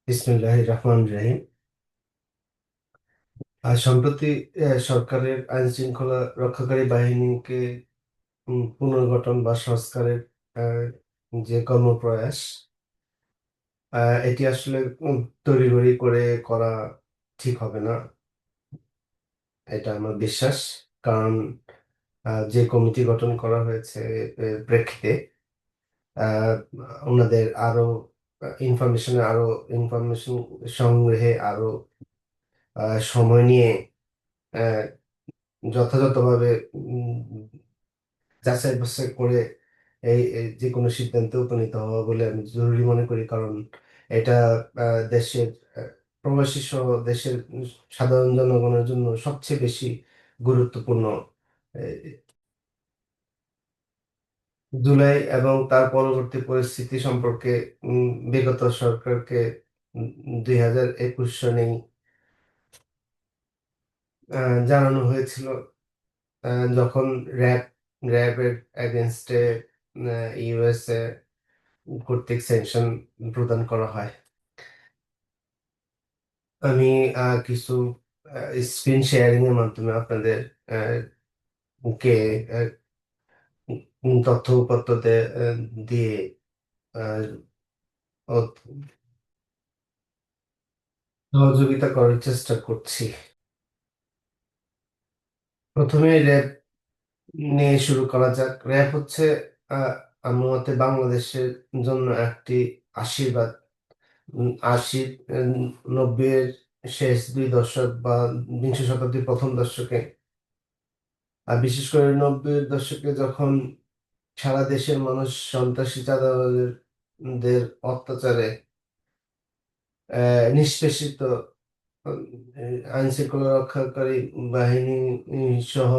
বিসমিল্লাহির রহমানির রহিম। আর সম্প্রতি সরকারের আইন শৃঙ্খলা রক্ষাকারী বাহিনীকে পুনর্গঠন বা সংস্কারের আহ, যে কর্মপ্রয়াস, এটি আসলে তড়িঘড়ি করে করা ঠিক হবে না, এটা আমার বিশ্বাস। কারণ যে কমিটি গঠন করা হয়েছে প্রেক্ষিতে আহ, ওনাদের আরো ইনফরমেশন সংগ্রহে আরো সময় নিয়ে আহ, যথাযথভাবে যাচাই বাছাই করে এই যে কোনো সিদ্ধান্তে উপনীত হওয়া বলে আমি জরুরি মনে করি। কারণ এটা দেশের প্রবাসী সহ দেশের সাধারণ জনগণের জন্য সবচেয়ে বেশি গুরুত্বপূর্ণ। জুলাই এবং তার পরবর্তী পরিস্থিতি সম্পর্কে বিগত সরকারকে 2021 সনেই জানানো হয়েছিল, যখন র্যাব র্যাবের এগেনস্টে ইউএসএ কর্তৃক স্যাংশন প্রদান করা হয়। আমি কিছু স্ক্রিন শেয়ারিং এর মাধ্যমে আপনাদের কে আহ, তথ্য উপাত্ততে দিয়ে আহ, ও- সহযোগিতা করার চেষ্টা করছি। প্রথমে র্যাব নিয়ে শুরু করা যাক। র্যাব হচ্ছে আহ, আমার মতে বাংলাদেশের জন্য একটি আশীর্বাদ। 80 90-এর শেষ দুই দশক বা বিংশ শতাব্দীর প্রথম দশকে, আর বিশেষ করে 90-এর দশকে যখন সারা দেশের মানুষ সন্ত্রাসী চাঁদাবাজদের দের অত্যাচারে নিষ্পেষিত, আইন শৃঙ্খলা রক্ষাকারী বাহিনী সহ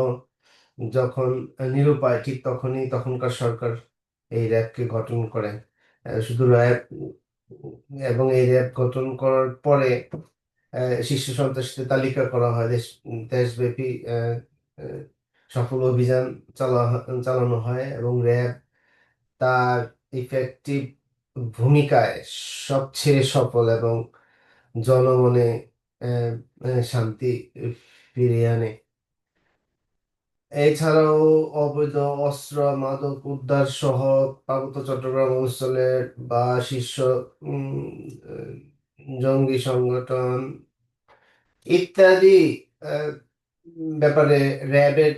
যখন নিরুপায়, ঠিক তখনকার সরকার এই র্যাবকে গঠন করে। শুধু র্যাব, এবং এই র্যাব গঠন করার পরে শীর্ষ সন্ত্রাসীদের তালিকা করা হয়। দেশব্যাপী আহ, সফল অভিযান চালানো হয় এবং র্যাব তার ইফেক্টিভ ভূমিকায় সবচেয়ে সফল এবং জনমনে আহ, শান্তি ফিরিয়ে আনে। এছাড়াও অবৈধ অস্ত্র মাদক উদ্ধার সহ পার্বত্য চট্টগ্রাম অঞ্চলের বা শীর্ষ উম, আহ, জঙ্গি সংগঠন ইত্যাদি আহ, ব্যাপারে র্যাবের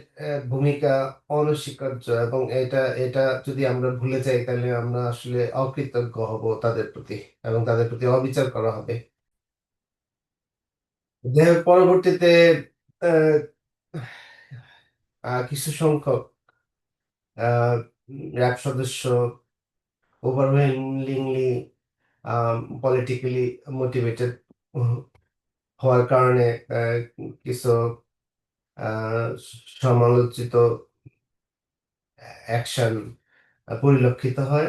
ভূমিকা অনস্বীকার্য, এবং এটা এটা যদি আমরা ভুলে যাই তাহলে আমরা আসলে অকৃতজ্ঞ হব তাদের প্রতি, এবং তাদের প্রতি অবিচার করা হবে। পরবর্তীতে আহ, কিছু সংখ্যক র্যাব সদস্য ওভারওয়েলমিংলি পলিটিক্যালি মোটিভেটেড হওয়ার কারণে কিছু সমালোচিত অ্যাকশন পরিলক্ষিত হয়,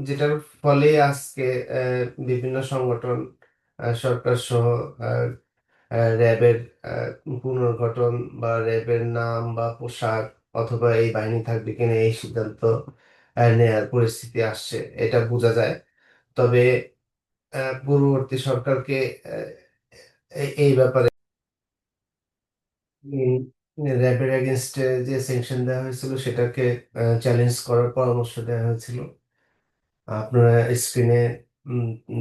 যেটার ফলে আজকে বিভিন্ন সংগঠন, সরকার সহ র্যাবের পুনর্গঠন বা র্যাবের নাম বা পোশাক অথবা এই বাহিনী থাকবে কিনা এই সিদ্ধান্ত নেয়ার পরিস্থিতি আসছে, এটা বোঝা যায়। তবে পূর্ববর্তী সরকারকে এই ব্যাপারে র্যাবের এগেনস্টে যে স্যাংশন দেওয়া হয়েছিল সেটাকে চ্যালেঞ্জ করার পরামর্শ দেওয়া হয়েছিল। আপনারা স্ক্রিনে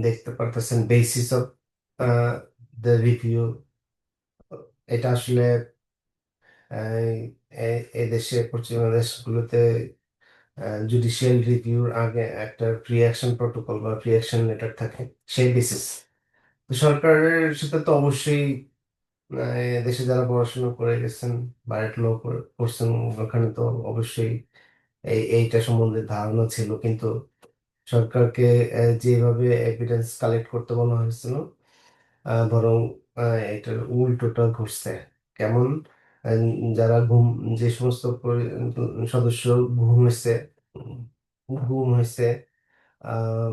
দেখতে পারতেছেন বেসিস অফ দ্য রিভিউ। এটা আসলে এদেশে পশ্চিমা দেশগুলোতে জুডিশিয়াল রিভিউর আগে একটা প্রি অ্যাকশন প্রটোকল বা প্রি অ্যাকশন লেটার থাকে, সেই বেসিস। সরকারের সাথে তো অবশ্যই দেশে যারা পড়াশোনা করে গেছেন, বাইরের লো করছেন, ওখানে তো অবশ্যই এইটা সম্বন্ধে ধারণা ছিল, কিন্তু সরকারকে যেভাবে এভিডেন্স কালেক্ট করতে বলা হয়েছিল, বরং এটার উল্টোটা ঘটছে। কেমন? আহ, যারা যে সমস্ত সদস্য ঘুম হয়েছে ঘুম হয়েছে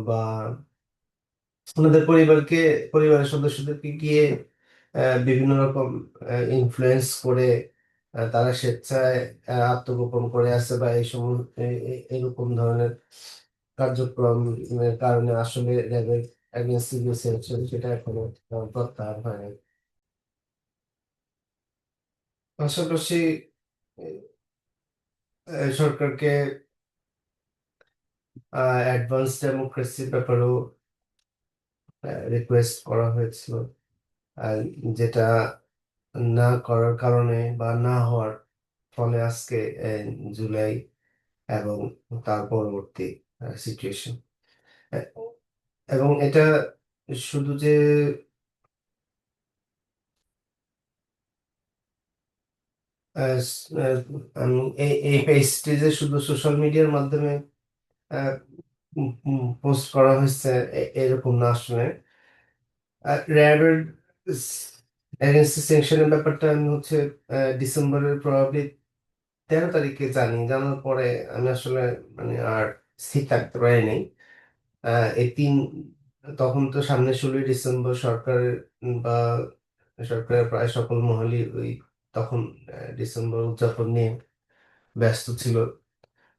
বা ওনাদের পরিবারের সদস্যদেরকে গিয়ে বিভিন্ন রকম ইনফ্লুয়েন্স করে তারা স্বেচ্ছায় আত্মগোপন করে আছে বা এই এরকম ধরনের কার্যক্রমের কারণে আসলে এগেন্সট গেছে সেটা এখনো প্রত্যাহার হয়নি। পাশাপাশি সরকারকে অ্যাডভান্স ডেমোক্রেসির ব্যাপারেও রিকোয়েস্ট করা হয়েছিল, আহ, যেটা না করার কারণে বা না হওয়ার ফলে আজকে জুলাই এবং তার পরবর্তী সিচুয়েশন, এবং এটা শুধু যে আমি এই এই পেজটি যে শুধু সোশ্যাল মিডিয়ার মাধ্যমে পোস্ট করা হয়েছে এরকম না আসলে। র্যাবের এগেন্সট স্যাংশনের ব্যাপারটা আমি হচ্ছে ডিসেম্বরের প্রবাবলি 13 তারিখে জানি, জানার পরে আমি আসলে মানে আর স্থির থাকতে পারিনি। এই তখন তো সামনে 16ই ডিসেম্বর, সরকারের বা সরকারের প্রায় সকল মহলই ওই তখন ডিসেম্বর উদযাপন নিয়ে ব্যস্ত ছিল।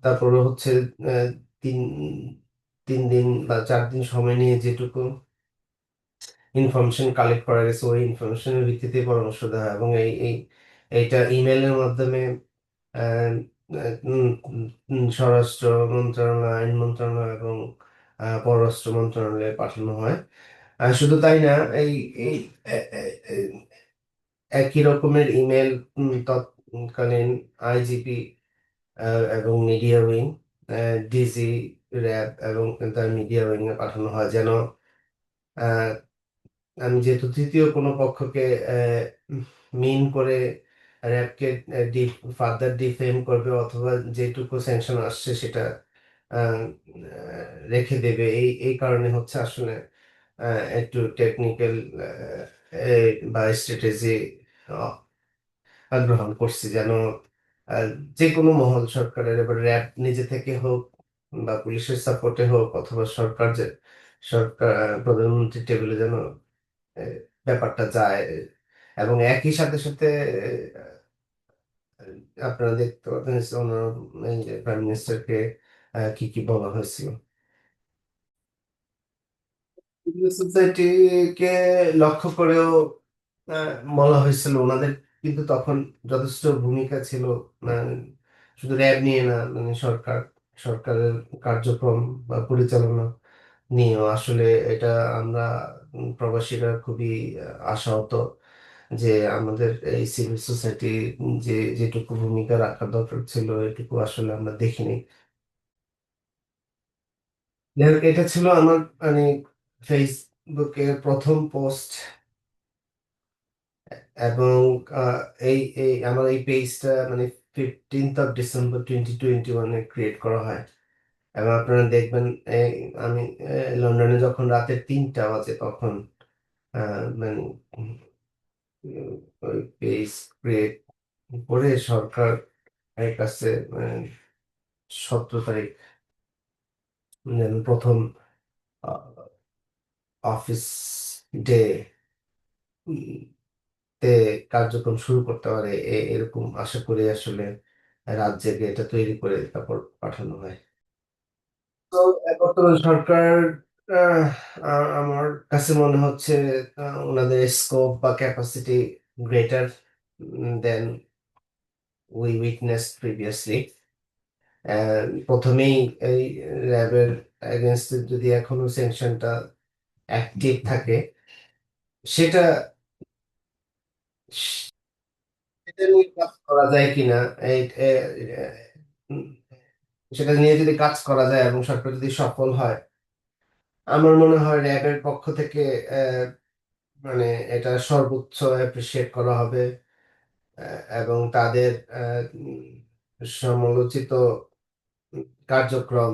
তারপরে হচ্ছে আহ, তিন 3 দিন বা 4 দিন সময় নিয়ে যেটুকু ইনফরমেশন কালেক্ট করা গেছে ওই ইনফরমেশনের ভিত্তিতে পরামর্শ দেওয়া হয়, এবং এইটা ইমেলের মাধ্যমে আহ, স্বরাষ্ট্র মন্ত্রণালয়, আইন মন্ত্রণালয় এবং পররাষ্ট্র মন্ত্রণালয়ে পাঠানো হয়। শুধু তাই না, এই এই এ- এ- এ- একই রকমের ইমেল তৎকালীন আইজিপি এবং মিডিয়া উইং, ডিজি, র্যাব এবং তার মিডিয়া উইং এ পাঠানো হয়, যেন আমি যেহেতু তৃতীয় কোনো পক্ষকে মিন করে র্যাবকে ফার্দার ডিফেম করবে অথবা যেটুকু স্যাংশন আসছে সেটা আহ, রেখে দেবে, এই এই কারণে হচ্ছে আসলে একটু টেকনিক্যাল বা স্ট্র্যাটেজি গ্রহণ করছি, যেন আহ, যে কোনো মহল সরকারের, এবার র্যাব নিজে থেকে হোক বা পুলিশের সাপোর্টে হোক অথবা সরকার যে সরকার প্রধানমন্ত্রী টেবিলে যেন আহ, ব্যাপারটা যায়। এবং একই সাথে সাথে আপনারা দেখতে পাবেন ওনার প্রাইম মিনিস্টারকে কি কি বলা হয়েছিল। সিভিল সোসাইটিকে লক্ষ্য করেও আহ, বলা হয়েছিল ওনাদের কিন্তু তখন যথেষ্ট ভূমিকা ছিল, আহ, শুধু র্যাব নিয়ে না, মানে সরকারের কার্যক্রম বা পরিচালনা নিয়েও আসলে এটা আমরা প্রবাসীরা খুবই আশাহত যে আমাদের এই সিভিল সোসাইটি যে যেটুকু ভূমিকা রাখার দরকার ছিল এটুকু আসলে আমরা দেখিনি। যাই হোক, এটা ছিল আমার মানে ফেসবুকের প্রথম পোস্ট, এবং আহ, এই এই আমার এই পেজটা মানে 15th অফ ডিসেম্বর 2021 ক্রিয়েট করা হয়। এবং আপনারা দেখবেন এই আমি লন্ডনে যখন রাতের 3টা বাজে তখন মানে ওই পেজ ক্রিয়েট করে সরকার এর কাছে 17 তারিখ যেন প্রথম অফিস ডে তে কার্যক্রম শুরু করতে পারে এরকম আশা করে আসলে রাত জেগে এটা তৈরি করে তারপর পাঠানো হয়। তো বর্তমান সরকার আহ, আমার কাছে মনে হচ্ছে ওনাদের স্কোপ বা capacity greater than we witness previously. প্রথমেই এই র্যাবের এগেনস্টে যদি এখনো স্যাংশনটা অ্যাক্টিভ থাকে, সেটা সেটা নিয়ে কাজ করা যায় কিনা, এই উম, সেটা নিয়ে যদি কাজ করা যায় এবং সরকার যদি সফল হয়, আমার মনে হয় র্যাবের পক্ষ থেকে আহ, মানে এটা সর্বোচ্চ অ্যাপ্রিসিয়েট করা হবে, এবং তাদের সমালোচিত কার্যক্রম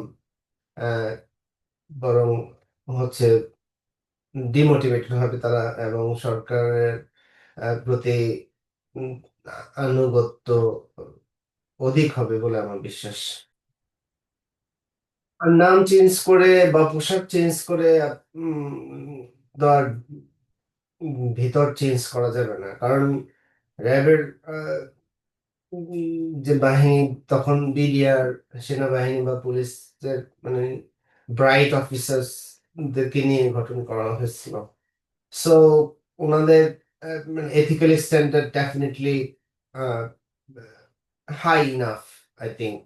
আহ, বরং হচ্ছে ডিমোটিভেটেড হবে তারা, এবং সরকারের প্রতি উম, আনুগত্য অধিক হবে বলে আমার বিশ্বাস। আর নাম চেঞ্জ করে বা পোশাক চেঞ্জ করে দেওয়ার ভিতর চেঞ্জ করা যাবে না, কারণ র্যাবের উম, যে বাহিনী তখন বিডিআর, সেনাবাহিনী বা পুলিশের মানে ব্রাইট অফিসার্স দেরকে নিয়ে গঠন করা হয়েছিল। সো ওনাদের মানে ethical standard definitely high enough, I think,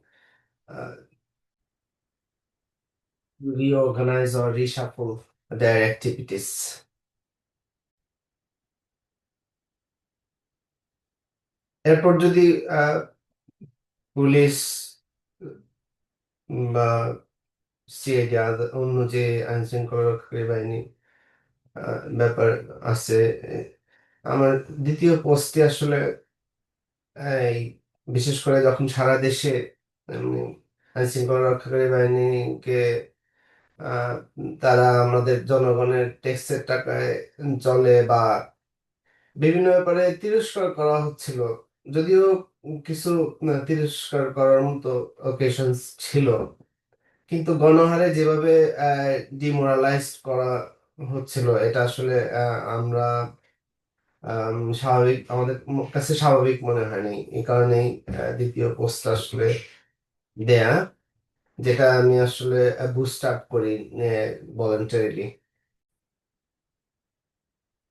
reorganize or reshuffle their activities. এরপর যদি পুলিশ বা সিআইডি অন্য যে আইন শৃঙ্খলা রক্ষাকারী বাহিনী ব্যাপার আছে, আমার দ্বিতীয় পোস্টে আসলে এই বিশেষ করে যখন সারা দেশে আইন শৃঙ্খলা রক্ষাকারী বাহিনীকে আহ, তারা আমাদের জনগণের ট্যাক্সের টাকায় চলে বা বিভিন্ন ব্যাপারে তিরস্কার করা হচ্ছিল, যদিও কিছু তিরস্কার করার মতো অকেশনস ছিল, কিন্তু গণহারে যেভাবে ডিমোরালাইজ করা হচ্ছিল এটা আসলে আমরা স্বাভাবিক, আমাদের কাছে স্বাভাবিক মনে হয়নি। এই কারণেই দ্বিতীয় পোস্ট আসলে দেয়া, যেটা আমি আসলে বুস্ট আপ করি ভলেন্টারিলি।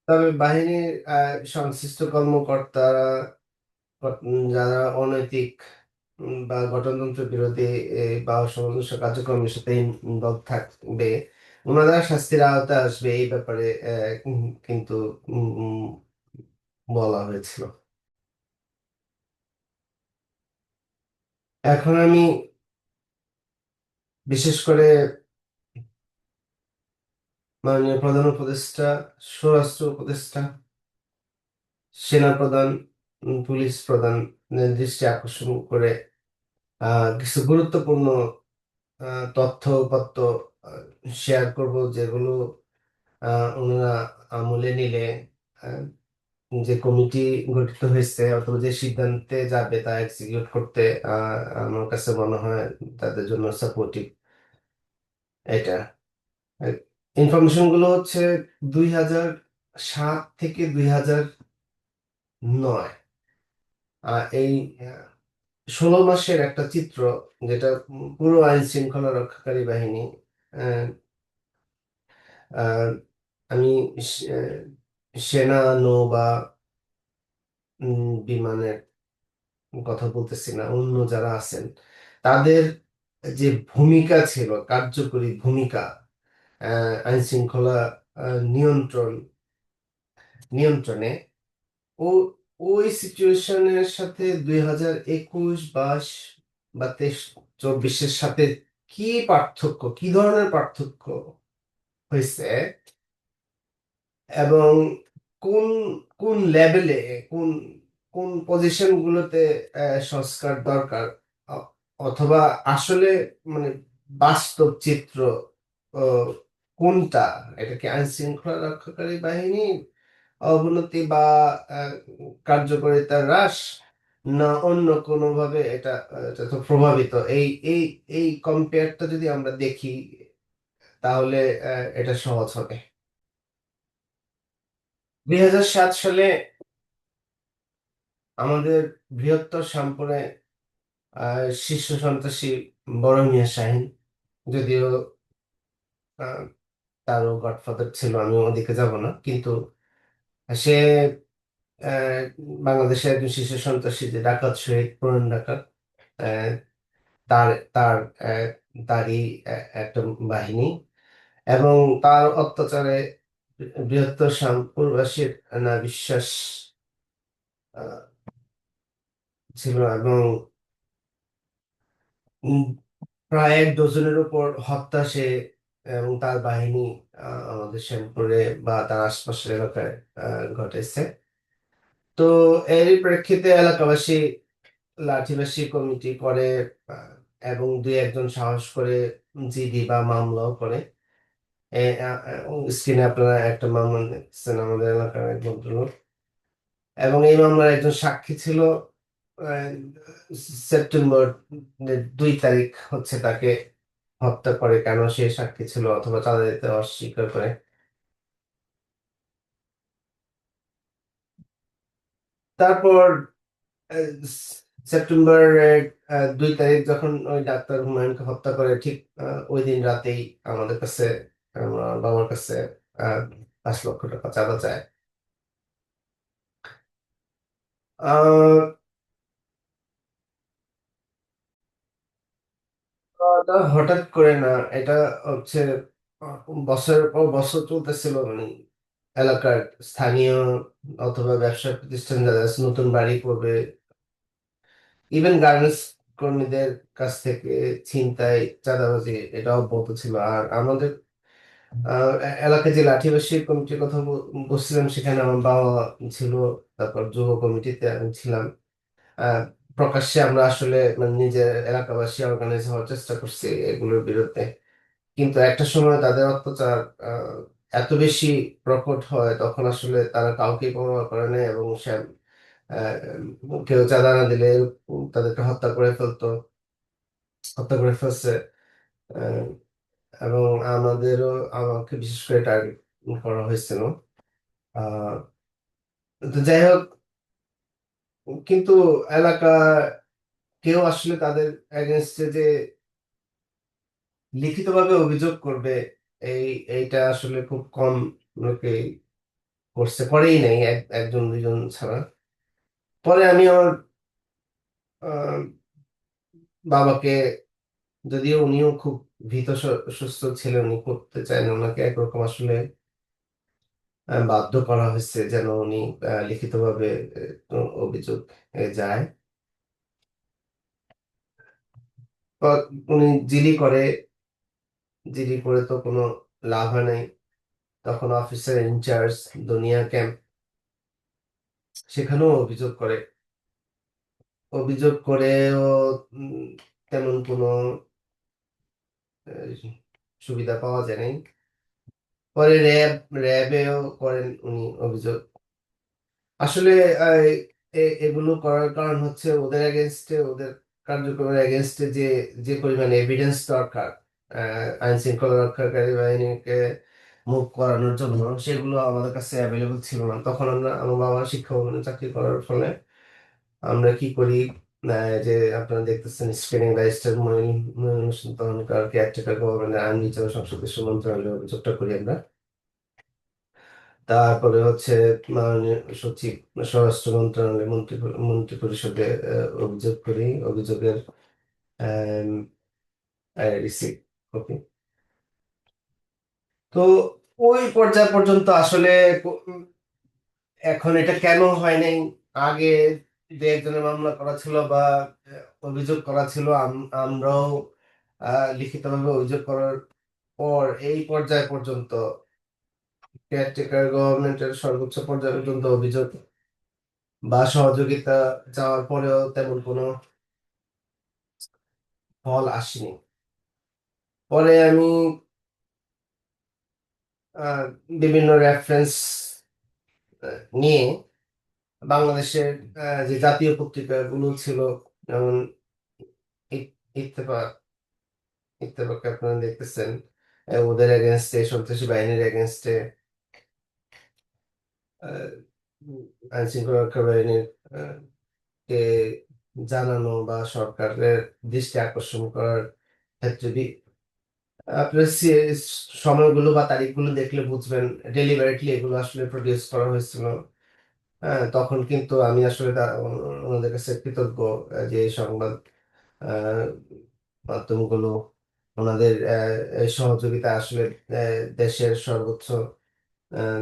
তবে বাহিনীর সংশ্লিষ্ট কর্মকর্তারা যারা অনৈতিক বা গণতন্ত্র বিরোধী বা অসামঞ্জস্য কার্যক্রমের সাথে ইনভলভ থাকবে, ওনারা শাস্তির আওতায় আসবে এই ব্যাপারে কিন্তু উম, উম, বলা হয়েছিল। এখন আমি বিশেষ করে মাননীয় প্রধান উপদেষ্টা, স্বরাষ্ট্র উপদেষ্টা, সেনা প্রধান, পুলিশ প্রধানের দৃষ্টি আকর্ষণ করে কিছু গুরুত্বপূর্ণ তথ্যপত্র শেয়ার করব, যেগুলো ওনারা আমলে নিলে আহ, যে কমিটি গঠিত হয়েছে অথবা যে সিদ্ধান্তে যাবে তা এক্সিকিউট করতে আমার কাছে মনে হয় তাদের জন্য সাপোর্টিভ। এটা ইনফরমেশন গুলো হচ্ছে 2007 থেকে 2009, এই 16 মাসের একটা চিত্র, যেটা পুরো আইন শৃঙ্খলা রক্ষাকারী বাহিনী, আহ, আহ, আমি সেনা, নৌ বা বিমানের কথা বলতেছি না, অন্য যারা আছেন তাদের যে ভূমিকা ছিল, কার্যকরী ভূমিকা আইন শৃঙ্খলা নিয়ন্ত্রণ নিয়ন্ত্রণে, ও ওই সিচুয়েশনের সাথে 2021, 22 বা 23, 24-এর সাথে কি পার্থক্য, কি ধরনের পার্থক্য হয়েছে, এবং কোন কোন লেভেলে, কোন কোন পজিশন গুলোতে সংস্কার দরকার, অ- অথবা আসলে মানে বাস্তব চিত্র আহ, কোনটা, এটা কি আইন শৃঙ্খলা রক্ষাকারী বাহিনী অবনতি বা আহ, কার্যকারিতার হ্রাস, না অন্য কোনোভাবে এটা তো প্রভাবিত, এই এই এই কম্পেয়ারটা যদি আমরা দেখি তাহলে এটা সহজ হবে। 2007 সালে আমাদের বৃহত্তর শ্যামপুরে শীর্ষ সন্ত্রাসী বড় মিয়া শাহিন, যদিও আহ, তারও গডফাদার ছিল, আমি ওদিকে যাব না, কিন্তু সে আহ, বাংলাদেশের একজন শীর্ষ সন্ত্রাসী, যে ডাকাত শহীদ পুরান ডাকাত, আহ, তার তার আহ, তারই একটা বাহিনী, এবং তার অত্যাচারে বৃহত্তর শ্যামপুরবাসীর না বিশ্বাস আহ, ছিল, এবং উম, প্রায় 1 ডজনের উপর হত্যা সে এবং তার বাহিনী আমাদের শ্যামপুরে বা তার আশপাশের এলাকায় ঘটেছে। তো এরই প্রেক্ষিতে এলাকাবাসী লাঠিবাসী কমিটি করে, আহ, এবং দুই একজন সাহস করে জিডি বা মামলাও করে। স্ক্রিনে আপনারা একটা মামলা দেখছেন, আমাদের এলাকার এক ভদ্রলোক, এবং এই মামলার একজন সাক্ষী ছিল। আহ, সেপ্টেম্বর 2 তারিখ হচ্ছে তাকে হত্যা করে, কেন সে সাক্ষী ছিল অথবা চাঁদা দিতে অস্বীকার করে। তারপর আহ, সেপ্টেম্বর 2 তারিখ যখন ওই ডাক্তার হুমায়ুনকে হত্যা করে, ঠিক ওই দিন রাতেই আমাদের কাছে আমার বাবার কাছে 5 লক্ষ টাকা চাঁদা চায়। আহ এটা হঠাৎ করে না, এটা হচ্ছে বছরের পর বছর চলতেছিল। মানে এলাকার স্থানীয় অথবা ব্যবসা প্রতিষ্ঠান যারা আছে, নতুন বাড়ি করবে, ইভেন গার্মেন্টস কর্মীদের কাছ থেকে ছিনতাই, চাঁদাবাজি, এটা অব্যাহত ছিল। আর আমাদের এলাকায় যে লাঠিবাসী কমিটির কথা বলছিলাম, সেখানে আমার বাবা ছিল, তারপর যুব কমিটিতে আমি ছিলাম। আহ, প্রকাশ্যে আমরা আসলে মানে নিজের এলাকাবাসী অর্গানাইজ হওয়ার চেষ্টা করছি এগুলোর বিরুদ্ধে। কিন্তু একটা সময় তাদের অত্যাচার এত বেশি প্রকট হয়, তখন আসলে তারা কাউকে পরোয়া করে না, এবং সে কেউ চাঁদা না দিলে তাদেরকে হত্যা করে ফেলছে। আহ, এবং আমাকে বিশেষ করে টার্গেট করা হয়েছিল। আহ, তো যাই হোক, কিন্তু এলাকা কেউ আসলে তাদের এগেনস্টে যে লিখিতভাবে অভিযোগ করবে, এই এইটা আসলে খুব কম লোকে করছে, করেই নাই, একজন দুজন ছাড়া। পরে আমি আমার আহ, বাবাকে, যদিও উনিও খুব সুস্থ ছিলেন, উনি করতে চাইলেন, ওনাকে একরকম আসলে বাধ্য করা হয়েছে যেন উনি লিখিতভাবে অভিযোগ যায়। তো উনি জিডি করে তো কোনো লাভ হয় নাই। তখন অফিসার ইনচার্জ দুনিয়া ক্যাম্প সেখানেও অভিযোগ করেও উম, তেমন কোনো আহ, সুবিধা পাওয়া যায় নাই। পরে র্যাবেও করেন উনি অভিযোগ। আসলে আহ, এগুলো করার কারণ হচ্ছে ওদের কার্যক্রমের এগেনস্টে যে যে পরিমাণ এভিডেন্স দরকার আইন শৃঙ্খলা রক্ষাকারী বাহিনীকে মুভ করানোর জন্য, সেগুলো আমাদের কাছে অ্যাভেলেবল ছিল না। তখন আমার বাবা শিক্ষা ভবনে চাকরি করার ফলে আমরা কি করি, যে আপনারা দেখতেছেন স্ক্রিনিং রেজিস্টার মনির তখনকার কেয়ারটেকার গভর্নমেন্টের আইন বিচার ও সংসদীয় মন্ত্রণালয়ে অভিযোগটা করি আমরা। তারপরে হচ্ছে মাননীয় সচিব, স্বরাষ্ট্র মন্ত্রণালয়, মন্ত্রী পরিষদে অভিযোগ করি। অভিযোগের রিসিভ কপি। তো ওই পর্যায় পর্যন্ত আসলে এখন এটা কেন হয় নাই, আগে দু একজনের মামলা করা ছিল বা অভিযোগ করা ছিল, আমরাও লিখিতভাবে অভিযোগ করার পর এই পর্যায় পর্যন্ত, কেয়ারটেকার গভর্নমেন্টের সর্বোচ্চ পর্যায় পর্যন্ত অভিযোগ বা সহযোগিতা চাওয়ার পরেও তেমন কোনো ফল আসেনি। পরে আমি আহ, বিভিন্ন রেফারেন্স নিয়ে বাংলাদেশের যে জাতীয় পত্রিকাগুলো ছিল, যেমন ইত্তেফাক, ইত্তেফাক আপনারা দেখতেছেন, ওদের এগেনস্টে, সন্ত্রাসী বাহিনীর এগেনস্টে আইন শৃঙ্খলা রক্ষা বাহিনীর আহ, কে জানানো বা সরকারের দৃষ্টি আকর্ষণ করার ক্ষেত্রে আপনার সময়গুলো বা তারিখগুলো দেখলে বুঝবেন ডেলিবারেটলি এগুলো আসলে প্রডিউস করা হয়েছিল। হ্যাঁ, তখন কিন্তু আমি আসলে ওনাদের কাছে কৃতজ্ঞ, যে এই সংবাদ আহ, মাধ্যমগুলো ওনাদের এই সহযোগিতা আসলে দেশের সর্বোচ্চ আহ,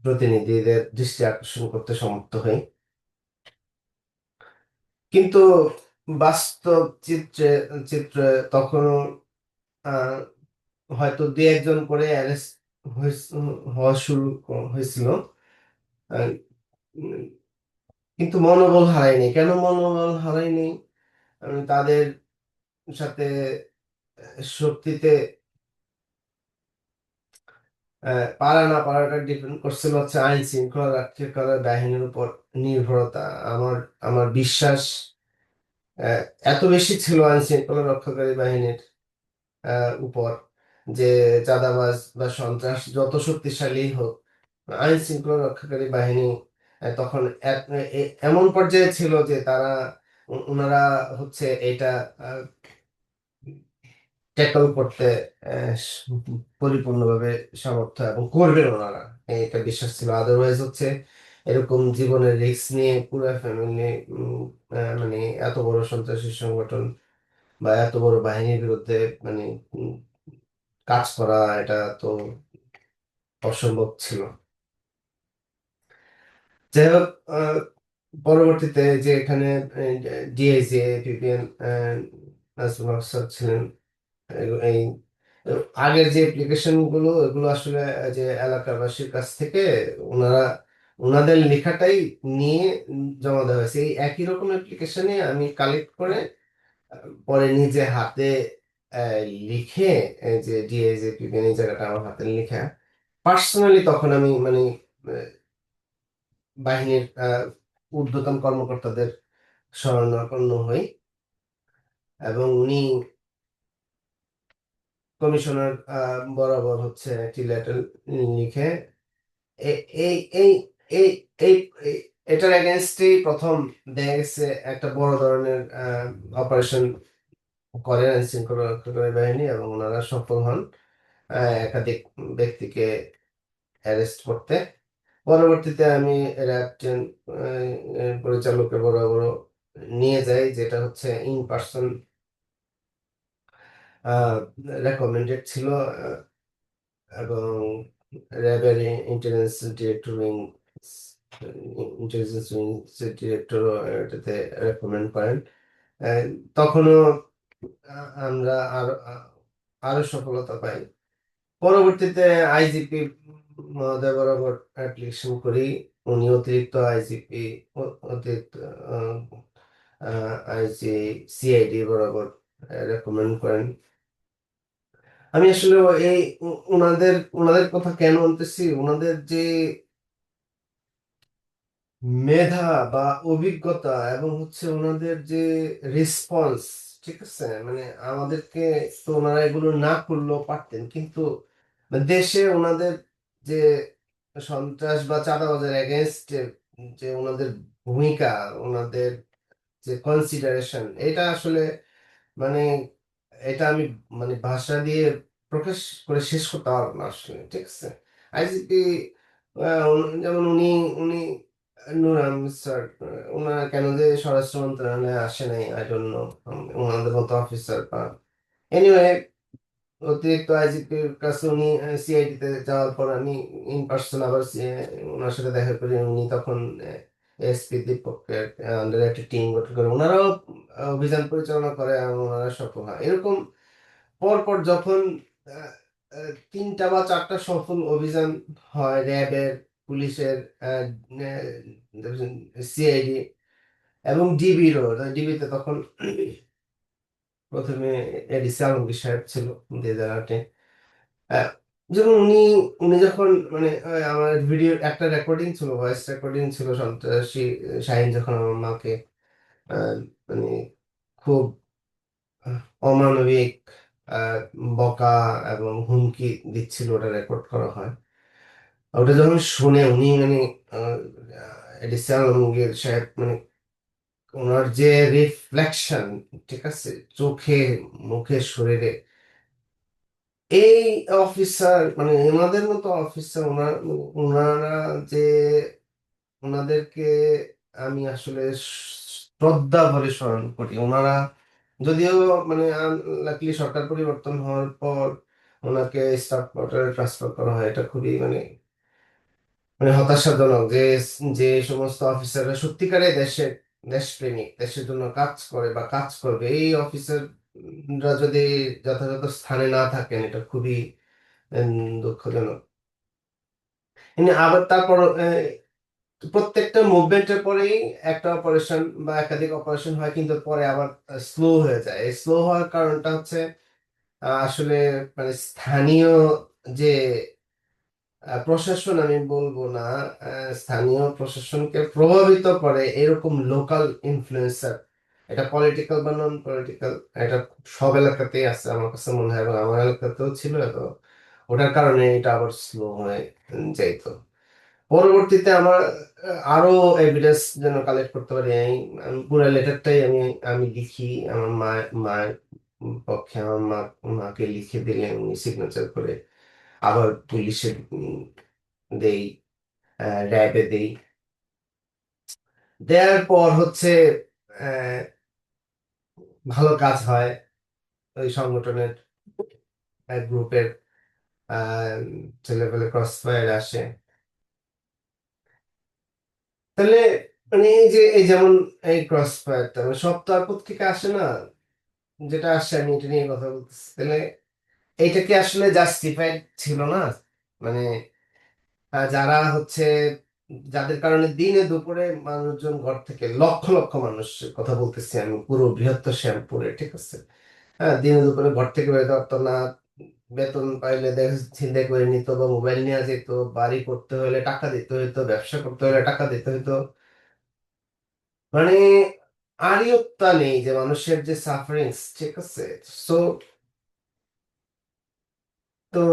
প্রতিনিধিদের দৃষ্টি আকর্ষণ করতে সমর্থ হই। কিন্তু বাস্তব চিত্রে তখনও আহ, হয়তো দু একজন করে অ্যারেস্ট হওয়া শুরু হয়েছিল। আহ, উম, কিন্তু মনোবল হারায়নি। কেন মনোবল হারায়নি? তাদের সাথে শক্তিতে পারা না পারাটা ডিপেন্ড করছিল হচ্ছে আইন শৃঙ্খলা রক্ষাকারী বাহিনীর উপর নির্ভরতা। আমার আমার বিশ্বাস আহ, এত বেশি ছিল আইন শৃঙ্খলা রক্ষাকারী বাহিনীর উপর, যে চাঁদাবাজ বা সন্ত্রাস যত শক্তিশালী হোক, আইন শৃঙ্খলা রক্ষাকারী বাহিনী তখন এমন পর্যায়ে ছিল যে তারা ওনারা হচ্ছে এটা ট্যাকল করতে আহ, স- পরিপূর্ণভাবে সামর্থ্য এবং করবেন ওনারা, এটা বিশ্বাস ছিল। আদারওয়াইজ হচ্ছে এরকম জীবনের রিস্ক নিয়ে পুরো ফ্যামিলি মানে এত বড় সন্ত্রাসী সংগঠন বা এত বড় বাহিনীর বিরুদ্ধে মানে উম, কাজ করা, এটা তো অসম্ভব ছিল। যাই হোক, পরবর্তীতে যে এখানে ডিআইজি পিপিএন নাজমুল হক স্যার ছিলেন, এই আগের যে অ্যাপ্লিকেশন গুলো, এগুলো আসলে যে এলাকাবাসীর কাছ থেকে ওনারা ওনাদের লেখাটাই নিয়ে জমা দেওয়া হয়েছে। এই একই রকম অ্যাপ্লিকেশনে আমি কালেক্ট করে পরে নিজে হাতে আহ, লিখে, এই যে ডিএজেপি এই জায়গাটা আমার হাতে লেখা পার্সোনালি, তখন আমি মানে আহ, বাহিনীর ঊর্ধ্বতন কর্মকর্তাদের শরণাপন্ন হই এবং উনি কমিশনার বরাবর হচ্ছে একটি লেটার লিখে এ- এই এই এই এই এই- এটার এগেনস্টে প্রথম দেখা গেছে একটা বড় ধরনের অপারেশন করে আইন শৃঙ্খলা রক্ষাকারী বাহিনী, এবং ওনারা সফল হন একাধিক ব্যক্তিকে অ্যারেস্ট করতে। পরবর্তীতে আমি র্যাব 10 পরিচালকের বরাবর নিয়ে যাই, যেটা হচ্ছে ইন পার্সন রেকমেন্ডেড ছিল, এবং র্যাবের intelligence director wing intelligence wing director এটাতে রেকমেন্ড করেন। আহ, তখনও আমরা আরো সফলতা পাই। পরবর্তীতে আইজিপি মহোদয় বরাবর অ্যাপ্লিকেশন করি। উনি অতিরিক্ত আইজিপি, অতিরিক্ত আইজি সিআইডি বরাবর রেকমেন্ড করেন। আমি আসলে এই ওনাদের ওনাদের কথা কেন বলতেছি, ওনাদের যে মেধা বা অভিজ্ঞতা এবং হচ্ছে ওনাদের যে রেসপন্স, ঠিক আছে, মানে আমাদেরকে তো ওনারা এগুলো না করলেও পারতেন, কিন্তু দেশে ওনাদের যে সন্ত্রাস বা চাঁদাবাজের এগেনস্ট যে ওনাদের ভূমিকা, ওনাদের যে কনসিডারেশন, এটা আসলে মানে এটা আমি মানে ভাষা দিয়ে প্রকাশ করে শেষ করতে পারবো না আসলে, ঠিক আছে। আইজিপি যেমন উনি উনি নূর আহমেদ স্যার, ওনারা কেন যে স্বরাষ্ট্র মন্ত্রণালয়ে আসে নাই, আই ডোন্ট নো। ওনাদের মতো অফিসার বা এনিওয়ে, অতিরিক্ত আইজিপির কাছে উনি সিআইডি তে যাওয়ার পর আমি ইন পার্সন আবার ওনার সাথে দেখা করি। উনি তখন এসপি দীপকের আন্ডারে একটা টিম গঠন করে, ওনারাও অভিযান পরিচালনা করে এবং ওনারা সফল হয়। এরকম পরপর যখন আহ, তিনটা বা চারটা সফল অভিযান হয় র্যাবের, পুলিশের, সিআইডি এবং ডিবিরও, ডিবিতে তখন প্রথমে এডিসি আলমগীর সাহেব ছিল 2008-এ। আহ, যেমন উনি উনি যখন মানে আমার ভিডিও একটা রেকর্ডিং ছিল, ভয়েস রেকর্ডিং ছিল, সন্ত্রাসী শাহিন যখন আমার মাকে আহ, মানে খুব অমানবিক আহ, বকা এবং হুমকি দিচ্ছিল, ওটা রেকর্ড করা হয়। ওটা যখন শুনে উনি মানে এডিসি আলমগীর সাহেব মানে ওনার যে রিফ্লেকশন, ঠিক আছে, চোখে, মুখে, শরীরে, এই অফিসার মানে ওনাদের মতো অফিসার, ওনারা যে ওনাদেরকে আমি আসলে শ্রদ্ধা ভরে স্মরণ করি। ওনারা যদিও মানে লাকিলি সরকার পরিবর্তন হওয়ার পর ওনাকে স্টাফ কোয়ার্টারে ট্রান্সফার করা হয়, এটা খুবই মানে মানে হতাশাজনক যে যে সমস্ত অফিসাররা সত্যিকারে দেশের দেশপ্রেমিক, দেশের জন্য কাজ করে বা কাজ করবে, এই অফিসাররা যদি যথাযথ স্থানে না থাকেন, এটা খুবই দুঃখজনক। আবার তারপর প্রত্যেকটা মুভমেন্টের পরেই একটা অপারেশন বা একাধিক অপারেশন হয়, কিন্তু পরে আবার স্লো হয়ে যায়। এই স্লো হওয়ার কারণটা হচ্ছে আসলে মানে স্থানীয় যে প্রশাসন, আমি বলবো না, স্থানীয় প্রশাসনকে প্রভাবিত করে এরকম লোকাল ইনফ্লুয়েন্সার, এটা পলিটিক্যাল বা নন পলিটিক্যাল, এটা সব এলাকাতেই আছে আমার কাছে মনে হয়, এবং আমার এলাকাতেও ছিল। তো ওটার কারণে এটা আবার স্লো হয়ে যাইতো। পরবর্তীতে আমার আরো এভিডেন্স যেন কালেক্ট করতে পারি, আমি পুরো লেটারটাই আমি আমি লিখি আমার মায়ের পক্ষে আমার মাকে লিখে দিলেন, উনি সিগনেচার করে আবার পুলিশে দেই, র্যাবে দেই। দেওয়ার পর হচ্ছে আহ, ভালো কাজ হয় ওই সংগঠনের গ্রুপের ছেলেপেলে ক্রস ফায়ার আসে। তাহলে মানে এই যে এই যেমন এই ক্রস ফায়ারটা মানে সব তো আর পত্রিকা আসে না, যেটা আসে আমি এটা নিয়ে কথা বলতেছি। তাহলে এইটা কি আসলে জাস্টিফাইড ছিল না? মানে যারা হচ্ছে, যাদের কারণে দিনে দুপুরে মানুষজন ঘর থেকে, লক্ষ লক্ষ মানুষ কথা বলতেছি আমি, পুরো বৃহত্তর শ্যামপুরে, ঠিক আছে, হ্যাঁ, দিনে দুপুরে ঘর থেকে বেরোতে পারতো না। বেতন পাইলে দেখ ছিনতাই করে নিত বা মোবাইল নিয়ে যেত, বাড়ি করতে হলে টাকা দিতে হইতো, ব্যবসা করতে হলে টাকা দিতে হইতো। মানে আড়িয়ত্তা নেই যে মানুষের যে সাফারিংস, ঠিক আছে। সো তো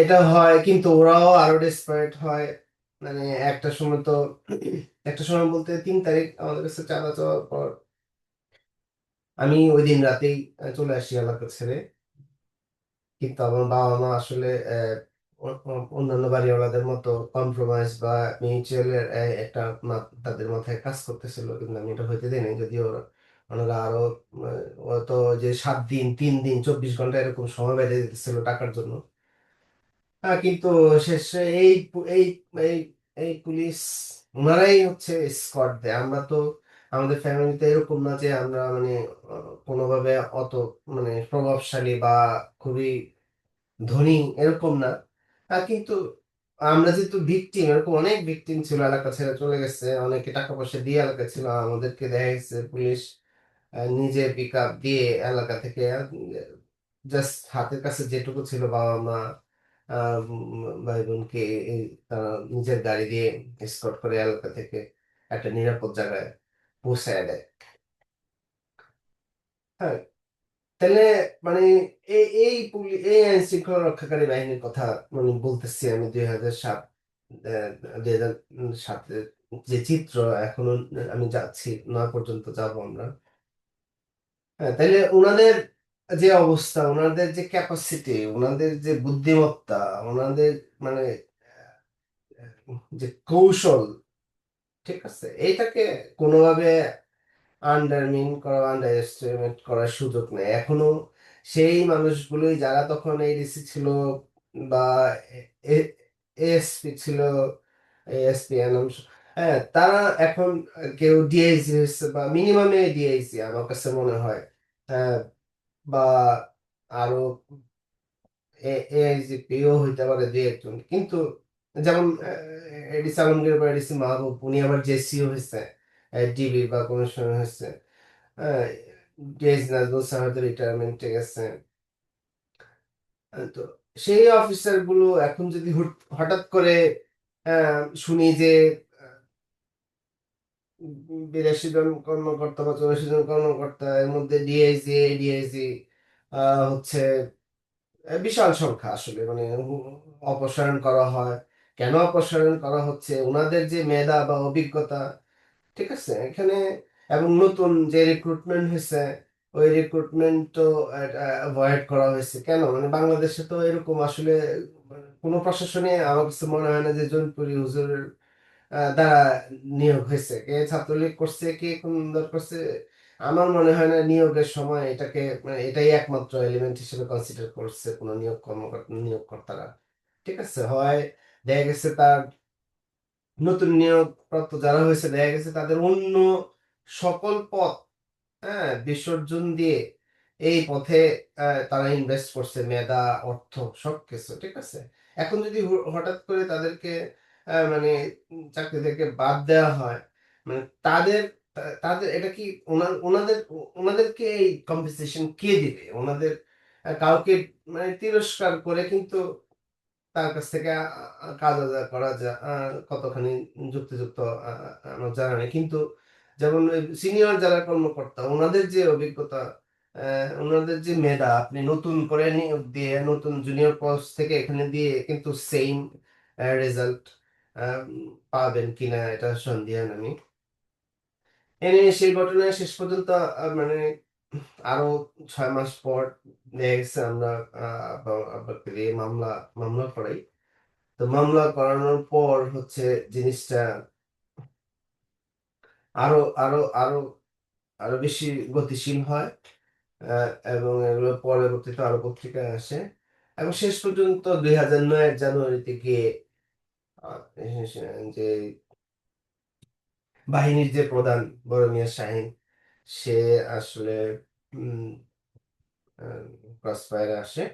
এটা হয়, কিন্তু ওরাও আরো ডেসপারেট হয়। মানে একটা সময় তো, একটা সময় বলতে 3 তারিখ আমাদের কাছে চাঁদা চাওয়ার পর আমি ওই দিন রাতেই চলে আসি এলাকা ছেড়ে। কিন্তু আমার বাবা মা আসলে অন্যান্য বাড়িওয়ালাদের মতো কম্প্রোমাইজ বা মিউচুয়াল একটা তাদের মাথায় কাজ করতেছিল, কিন্তু আমি এটা হইতে দেয়নি। যদিও ওনারা আরো তো যে 7 দিন 3 দিন 24 ঘন্টা এরকম সময় বেঁধে দিতেছিল টাকার জন্য। হ্যাঁ, কিন্তু শেষে এই এই এই পুলিশ ওনারাই হচ্ছে স্কট দেয়। আমরা তো আমাদের ফ্যামিলিতে এরকম না যে আমরা মানে কোনোভাবে অত মানে প্রভাবশালী বা খুবই ধনী, এরকম না। কিন্তু আমরা যেহেতু ভিকটিম, এরকম অনেক ভিকটিম ছিল, এলাকা ছেড়ে চলে গেছে, অনেকে টাকা পয়সা দিয়ে এলাকা ছিল, আমাদেরকে দেখা গেছে পুলিশ নিজে পিক আপ দিয়ে এলাকা থেকে জাস্ট হাতের কাছে যেটুকু ছিল, বাবা মা ভাই বোনকে এই, তারা নিজের গাড়ি দিয়ে এসকর্ট করে এলাকা থেকে একটা নিরাপদ জায়গায় পৌঁছায় দেয়। হ্যাঁ, তাহলে মানে এই আইন শৃঙ্খলা রক্ষাকারী বাহিনীর কথা মানে বলতেছি আমি, 2007 2007 যে চিত্র এখনো আমি যাচ্ছি, না পর্যন্ত যাব আমরা। হ্যাঁ, তাহলে ওনাদের যে অবস্থা, ওনাদের যে ক্যাপাসিটি, ওনাদের যে বুদ্ধিমত্তা, ওনাদের মানে যে কৌশল, ঠিক আছে, এইটাকে কোনোভাবে আন্ডারমিন করা, আন্ডার এস্টিমেট করার সুযোগ নেই এখনো। সেই মানুষগুলোই যারা তখন এডিসি ছিল বা এএসপি ছিল, এএসপি হ্যাঁ, তারা এখন কেউ ডিআইজি হয়েছে বা মিনিমামে ডিআইজি আমার কাছে মনে হয়। হ্যাঁ, বা আরো এআইজিপিও হইতে পারে দুই একজন, কিন্তু যেমন এডিসি আলমগীর বা এডিসি মাহবুব, উনি আবার জেসিও হয়েছে, ডিবি বা কমিশনার হয়েছে। হ্যাঁ, ডিএস নাজমুল স্যার হয়তো রিটায়ারমেন্টে গেছে। তো সেই অফিসার গুলো এখন যদি হঠাৎ করে শুনি যে 82 জন কর্মকর্তা বা 84 জন কর্মকর্তা, এর মধ্যে ডিআইজি এডিআইজি হচ্ছে বিশাল সংখ্যা আসলে, মানে অপসারণ করা হয়। কেন অপসারণ করা হচ্ছে? ওনাদের যে মেধা বা অভিজ্ঞতা, ঠিক আছে, এখানে এবং নতুন যে রিক্রুটমেন্ট হয়েছে, ওই রিক্রুটমেন্ট তো অ্যাভয়েড করা হয়েছে। কেন? মানে বাংলাদেশে তো এরকম আসলে কোনো প্রশাসনে আমার কাছে মনে হয় না যে জৌনপুরি হুজুরের দ্বারা নিয়োগ হয়েছে। কে ছাত্রলীগ করছে, কে কোন দল করছে, আমার মনে হয় না নিয়োগের সময় এটাকে মানে এটাই একমাত্র এলিমেন্ট হিসেবে কনসিডার করছে কোন নিয়োগকর্তারা। ঠিক আছে, হয় দেখা গেছে তার নতুন নিয়োগপ্রাপ্ত যারা হয়েছে, দেখা গেছে তাদের অন্য সকল পথ, হ্যাঁ, বিসর্জন দিয়ে এই পথে তারা ইনভেস্ট করছে মেধা, অর্থ, সবকিছু, ঠিক আছে। এখন যদি হঠাৎ করে তাদেরকে মানে চাকরি থেকে বাদ দেওয়া হয়, মানে তাদের এটা কি ওনাদেরকে এই কম্পেনসেশন কে দিবে? ওনাদের কাউকে মানে তিরস্কার করে কিন্তু তার কাছ থেকে কাজ আদায় করা যায় কতখানি যুক্তিযুক্ত আমার জানা নেই। কিন্তু যেমন সিনিয়র যারা কর্মকর্তা, ওনাদের যে অভিজ্ঞতা, ওনাদের যে মেধা, আপনি নতুন করে নিয়োগ দিয়ে নতুন জুনিয়র পোস্ট থেকে এখানে দিয়ে কিন্তু সেম রেজাল্ট পাবেন কিনা এটা সন্দিহান আমি। এনে সেই ঘটনায় শেষ পর্যন্ত মানে আরো 6 মাস পর দেখা গেছে আমরা আব্বাকে দিয়ে মামলা মামলা করাই। তো মামলা করানোর পর হচ্ছে জিনিসটা আরো আরো আরো আরো বেশি গতিশীল হয়। এবং এগুলো পরবর্তীতে আরো পত্রিকায় আসে এবং শেষ পর্যন্ত 2009-এর জানুয়ারিতে গিয়ে যে বাহিনীর যে প্রধান বড় মিয়া শাহিন, সে আসলে ক্রস ফায়ারে আসে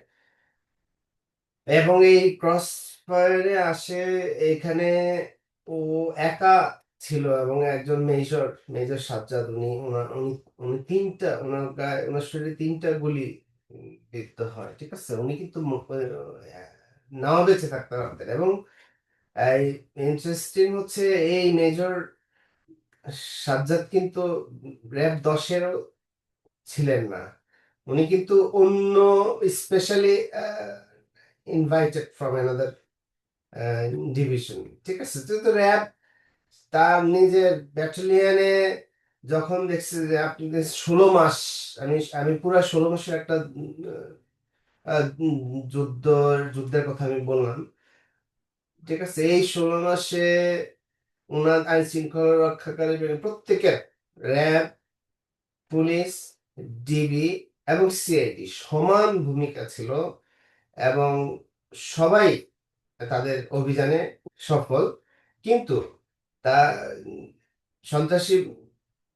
এবং এই ক্রস ফায়ারে আসে এখানে ও একা ছিল এবং একজন মেজর মেজর সাজ্জাদ উনি তিনটা ওনার গায়ে ওনার শরীরে তিনটা গুলি বিদ্ধ হয়, ঠিক আছে। উনি কিন্তু নাও বেঁচে থাকতে পারতেন এবং এই ইন্টারেস্টিং হচ্ছে এই মেজর সাজ্জাদ কিন্তু র‍্যাব 10-এরও ছিলেন না। উনি কিন্তু অন্য specially invited from another division, ঠিক আছে। তো র‍্যাব তার নিজের ব্যাটালিয়নে যখন দেখছে যে আপনি 16 মাস, আমি পুরা 16 মাসের একটা যুদ্ধের কথা আমি বললাম, ঠিক আছে। এই 16 মাসে উনার আইন শৃঙ্খলা রক্ষাকারী বাহিনী প্রত্যেকের, র‍্যাব, পুলিশ, ডিবি এবং সিআইডি সমান ভূমিকা ছিল এবং সবাই তাদের অভিযানে সফল। কিন্তু তা সন্ত্রাসী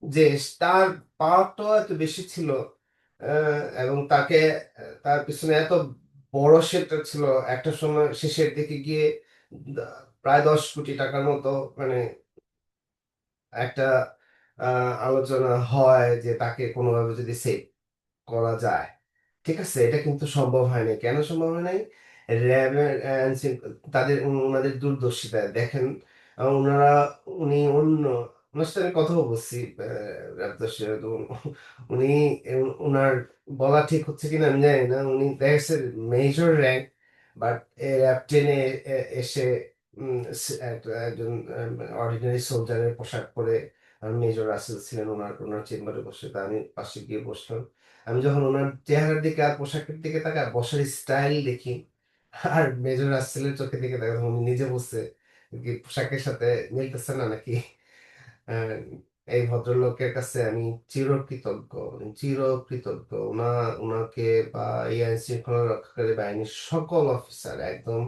যে তার পাওয়ারটাও এত বেশি ছিল, এবং তার পিছনে এত বড় শেল্টার ছিল। একটা সময় শেষের দিকে গিয়ে প্রায় 10 কোটি টাকার মতো, মানে একটা আলোচনা হয় যে তাকে কোনোভাবে যদি সেভ করা যায়। ঠিক আছে? এটা কিন্তু সম্ভব হয় নাই। কেন সম্ভব হয় নাই? র‍্যাবের তাদের উনাদের দূরদর্শিতা দেখেন। উনারা উনি অন্য উনার সাথে আমি কথাও বলছি, র‍্যাব দস্যু উনি উনার বলা ঠিক হচ্ছে কিনা আমি জানি না। উনি দেখা গেছে মেজর র‍্যাংক, বাট র‍্যাব 10 এ এসে একজন অর্ডিনারি সোলজারের পোশাক পরে মেজর রাসেল ছিলেন উনার চেম্বারে বসে। তা আমি পাশে গিয়ে বসলাম। আমি যখন উনার চেহারার দিকে আর পোশাকের দিকে তাকাই, আর বসার স্টাইল দেখি, আর মেজর রাসেলের চোখের দিকে তাকাই, তখন উনি নিজে বলছে কি পোশাকের সাথে মিলতেছে না নাকি। আহ, এই ভদ্রলোকের কাছে আমি চিরকৃতজ্ঞ, চিরকৃতজ্ঞ। উনাকে বা এই আইন শৃঙ্খলা রক্ষাকারী বাহিনীর সকল অফিসার, একদম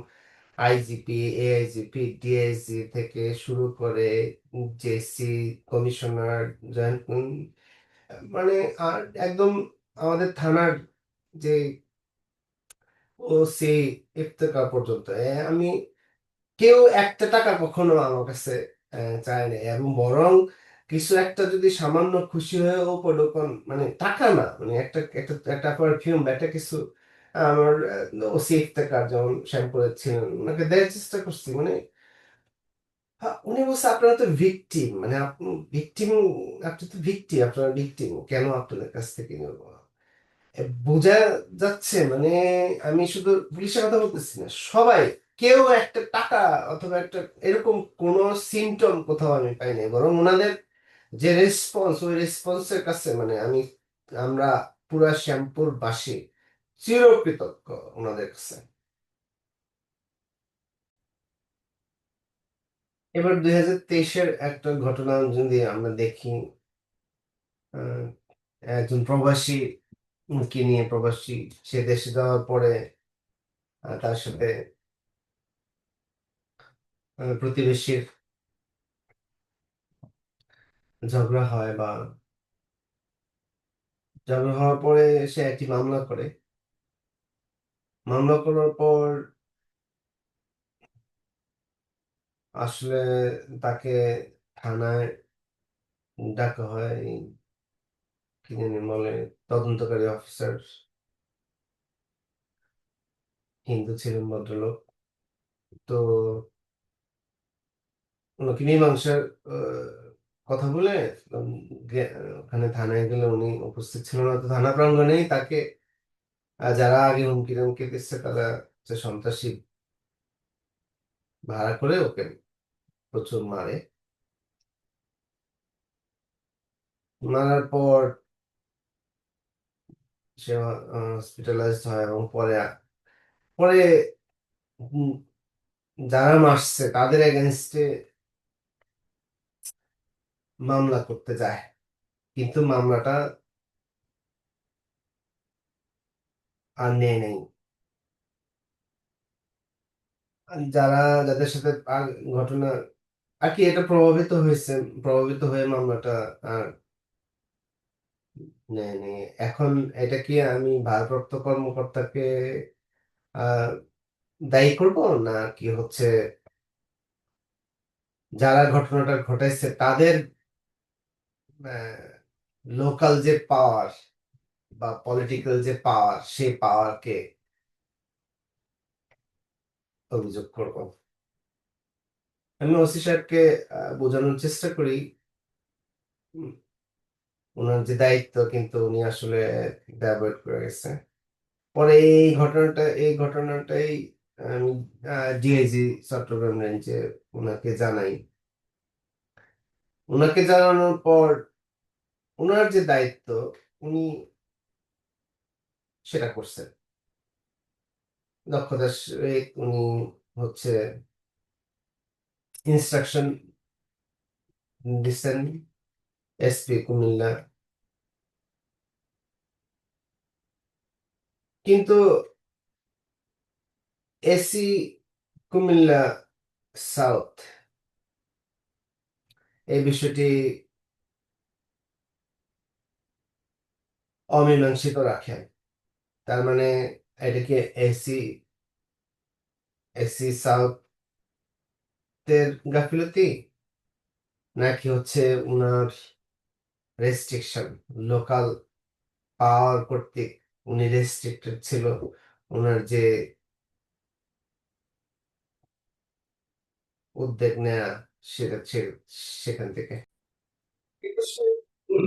আইজিপি, এআইজিপি, ডিআইজি থেকে শুরু করে জেসি, কমিশনার, জয়েন্ট, মানে আর একদম আমাদের থানার যে ওসি ইফতেখার পর্যন্ত, আমি কেউ একটা টাকা কখনো আমার কাছে চায় না এবং বরং কিছু একটা যদি সামান্য খুশি হয়েও পড়লো, মানে টাকা না, মানে একটা একটা একটা পারফিউম বা একটা কিছু, আমার ওসি ইফতেখার যেমন শ্যাম্পুরে ছিলেন, ওনাকে দেওয়ার চেষ্টা করছি। মানে উনি বলছে আপনারা তো ভিকটিম, মানে আপনি তো ভিকটিম, আপনারা ভিকটিম, কেন আপনাদের কাছ থেকে নেব? বোঝা যাচ্ছে, মানে আমি শুধু পুলিশের কথা বলতেছি না, সবাই, কেউ একটা টাকা অথবা একটা এরকম কোন সিমটম কোথাও আমি পাই নাই, বরং ওনাদের যে রেসপন্স, ওই রেসপন্সের কাছে মানে আমরা পুরা শ্যামপুর বাসী চিরকৃতজ্ঞ ওনাদের কাছে। এবার 2023-এর একটা ঘটনা যদি আমরা দেখি, আহ, একজন প্রবাসী কে নিয়ে, প্রবাসী সে দেশে যাওয়ার পরে তার সাথে প্রতিবেশীর ঝগড়া হয়, বা ঝগড়া হওয়ার পরে সে একটি মামলা করে। মামলা করার পর আসলে তাকে থানায় ডাকা হয়। কি জানি বলে, তদন্তকারী অফিসার, হিন্দু ছিলেন ভদ্রলোক। তো ওনাকে মীমাংসার কথা বলে উম, ওখানে থানায় গেলে উনি উপস্থিত ছিল না। তো থানা প্রাঙ্গণেই তাকে যারা আগে হুমকি টুমকি দিচ্ছে তারা হচ্ছে সন্ত্রাসী ভাড়া করে ওকে প্রচুর মারে। মারার পর সে হসপিটালাইজড হয় এবং পরে পরে উম, যারা মারছে তাদের এগেনস্টে মামলা করতে যায়, কিন্তু মামলাটা আর নেয় নেই। আর যাদের সাথে ঘটনা আর কি, এটা প্রভাবিত হয়ে মামলাটা আর নেয় নেই। এখন এটা কি আমি ভারপ্রাপ্ত কর্মকর্তাকে আহ দায়ী করব, না কি হচ্ছে যারা ঘটনাটা ঘটাইছে তাদের লোকাল যে পাওয়ার বা পলিটিক্যাল যে পাওয়ার, সেই পাওয়ারকে অভিযোগ করব? আমি ওসি সাহেবকে বোঝানোর চেষ্টা করি উম, ওনার যে দায়িত্ব, কিন্তু উনি আসলে অ্যাভয়েড করে গেছে। পরে এই ঘটনাটাই আমি ডিআইজি চট্টগ্রাম রেঞ্জে ওনাকে জানাই। ওনাকে জানানোর পর ওনার যে দায়িত্ব উনি সেটা করছেন দক্ষতার সহিত। উনি হচ্ছে ইনস্ট্রাকশন দিচ্ছেন এসপি কুমিল্লা, কিন্তু এসি কুমিল্লা সাউথ এই বিষয়টি অমীমাংসিত রাখেন। তার মানে এটা কি এসি এসি সাউথের গাফিলতি, নাকি হচ্ছে উনার রেস্ট্রিকশন, লোকাল পাওয়ার কর্তৃক উনি রেস্ট্রিক্টেড ছিল ওনার যে উদ্যোগ নেয়া সেখান থেকে।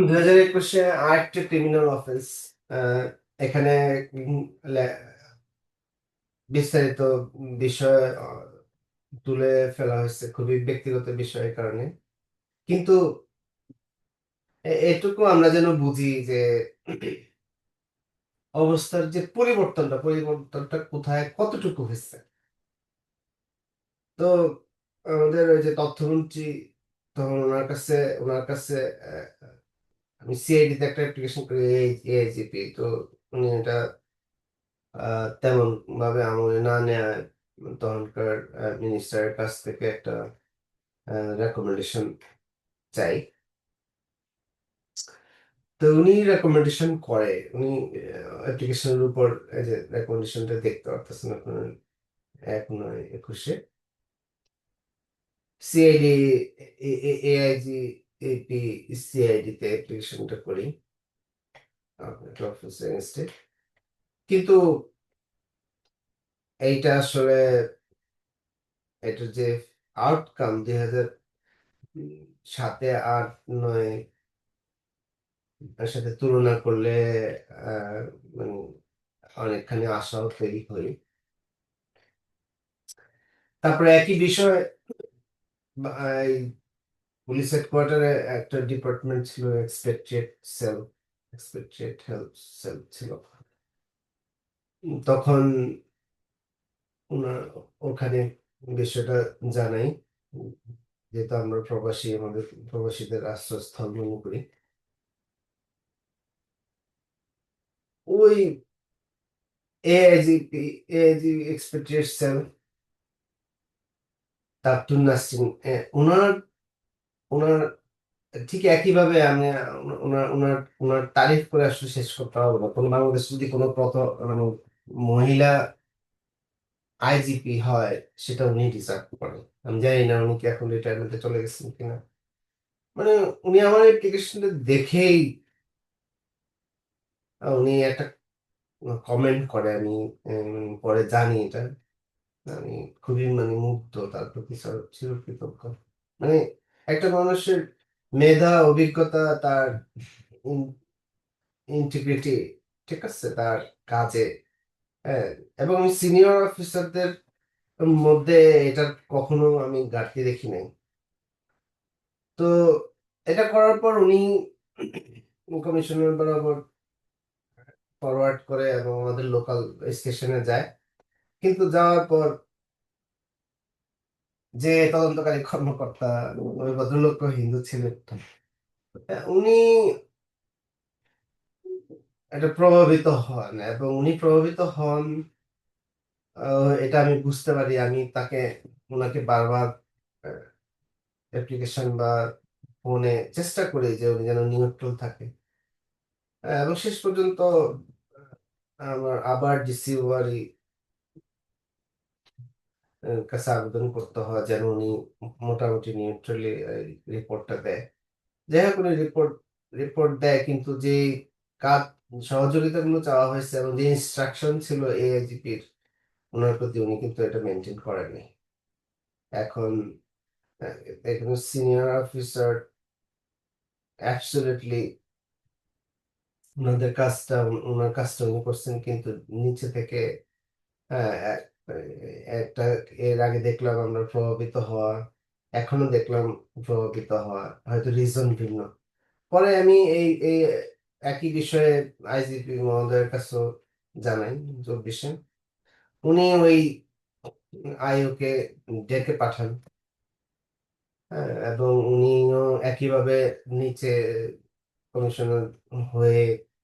2021-এ আরেকটা ক্রিমিনাল অফেন্স, এখানে উম, লে- বিস্তারিত বিষয় তুলে ফেলা হয়েছে খুবই ব্যক্তিগত বিষয়ের কারণে। কিন্তু এটুকু আমরা যেন বুঝি যে অবস্থার যে পরিবর্তনটা কোথায় কতটুকু হয়েছে। তো আমাদের ওই যে তথ্যমন্ত্রী, তখন ওনার কাছে আহ, আমি সিআইডি তে একটা অ্যাপ্লিকেশন করি, এআইজিপি। তো উনি এটা তেমন ভাবে আমলে না নেয়, তখনকার মিনিস্টারের কাছ থেকে একটা রেকমেন্ডেশন চাই। তো উনি রেকমেন্ডেশন করে, উনি অ্যাপ্লিকেশনের উপর এই যে রেকমেন্ডেশনটা দেখতে পারতেছেন আপনার 1/9/21-এ সিআইডি এআইজি এপি সিআইডি তে অ্যাপ্লিকেশনটা করি অফিসে। কিন্তু এইটা আসলে এটার যে আউটকাম 2007 8 9 এর সাথে তুলনা করলে মানে অনেকখানি আশাও তৈরি হয়। তারপরে একই বিষয়, এই পুলিশ হেডকোয়ার্টারে একটা ডিপার্টমেন্ট ছিল, সেল এক্সপেক্ট্রেট হেল্প সেল ছিল। তখন ওখানে বিষয়টা জানাই, উম, যেহেতু আমরা প্রবাসী, আমাদের প্রবাসীদের আশ্রয়স্থল মনে করি। ওই এআইজি এআইজি এক্সপেক্ট্রেট সেল তাবতুন নাসরিন, ওনার ওনার ঠিক একইভাবে আমি ওনার ওনার ওনার তারিফ করে আসলে শেষ করতে পারবো না। কোনো বাংলাদেশ যদি কোনো মানে মহিলা আইজিপি হয়, সেটা উনি ডিজার্ভ করেন। আমি জানি না উনি কি এখন রিটায়ারমেন্টে চলে গেছেন কিনা। মানে উনি আমার অ্যাপ্লিকেশনটা দেখেই উনি একটা কমেন্ট করে, আমি পরে জানি এটা। আমি খুবই মানে মুগ্ধ, তার প্রতি চিরকৃতজ্ঞ। মানে একটা মানুষের মেধা, অভিজ্ঞতা, তার ইন্টিগ্রিটি, ঠিক আছে, তার কাজে, হ্যাঁ, এবং সিনিয়র অফিসারদের মধ্যে এটার কখনো আমি ঘাটতি দেখি নাই। তো এটা করার পর উনি কমিশনার বরাবর ফরওয়ার্ড করে এবং আমাদের লোকাল স্টেশনে যায়। কিন্তু যাওয়ার পর যে তদন্তকারী কর্মকর্তা, ওই ভদ্রলোক হিন্দু ছিলেন, উনি এটা প্রভাবিত হন এবং উনি প্রভাবিত হন, এটা আমি বুঝতে পারি। আমি ওনাকে বারবার অ্যাপ্লিকেশন বা ফোনে চেষ্টা করি যে উনি যেন নিউট্রাল থাকে। এবং শেষ পর্যন্ত আমার আবার ডিসি ওয়ারি কাছে আবেদন করতে হয় যেন উনি মোটামুটি নিউট্রালি রিপোর্টটা দেয়। যাই হোক উনি রিপোর্ট রিপোর্ট দেয়, কিন্তু যে কাজ সহযোগিতাগুলো চাওয়া হয়েছে এবং যে ইনস্ট্রাকশন ছিল এআইজিপির ওনার প্রতি, উনি কিন্তু এটা মেনটেন করেনি। এখন এখানে সিনিয়র অফিসার অ্যাবসলিউটলি ওনার কাজটা উনি করছেন, কিন্তু নিচে থেকে হ্যাঁ একটা এর আগে দেখলাম আমরা প্রভাবিত হওয়া, এখনো দেখলাম প্রভাবিত হওয়া, হয়তো রিজন ভিন্ন। পরে আমি এই এই একই বিষয়ে আইজিপি মহোদয়ের কাছেও জানাই 24-এ। উনি ওই আইওকে ডেকে পাঠান। হ্যাঁ, এবং উনিও একইভাবে নিচে কমিশনার হয়ে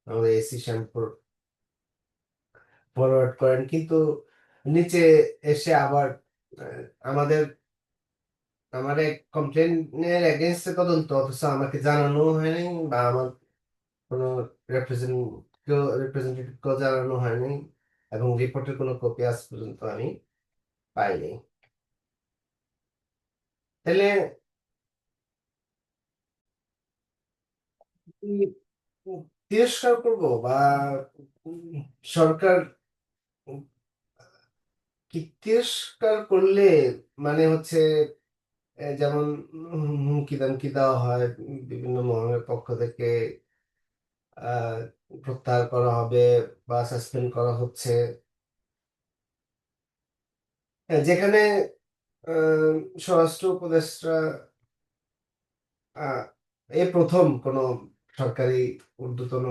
আমাদের এসি শ্যামপুর ফরওয়ার্ড করেন, কিন্তু নিচে এসে আবার আহ, আমাদের আমার এক কমপ্লেনের এগেনস্টে তদন্ত, অথচ আমাকে জানানো হয়নি বা আমার কোনো রিপ্রেজেন্টেটিভকেও জানানো হয়নি এবং রিপোর্টের কোনো কপি আজ পর্যন্ত আমি পাইনি। তাহলে কি তিরস্কার করব বা উম, সরকার কি তিরস্কার করলে মানে হচ্ছে যেমন হুমকি দামকি দেওয়া হয় বিভিন্ন মহলের পক্ষ থেকে, আহ প্রত্যাহার করা হবে বা সাসপেন্ড করা হচ্ছে। যেখানে আহ, স্বরাষ্ট্র উপদেষ্টা আহ, এই প্রথম কোন সরকারি ঊর্ধ্বতন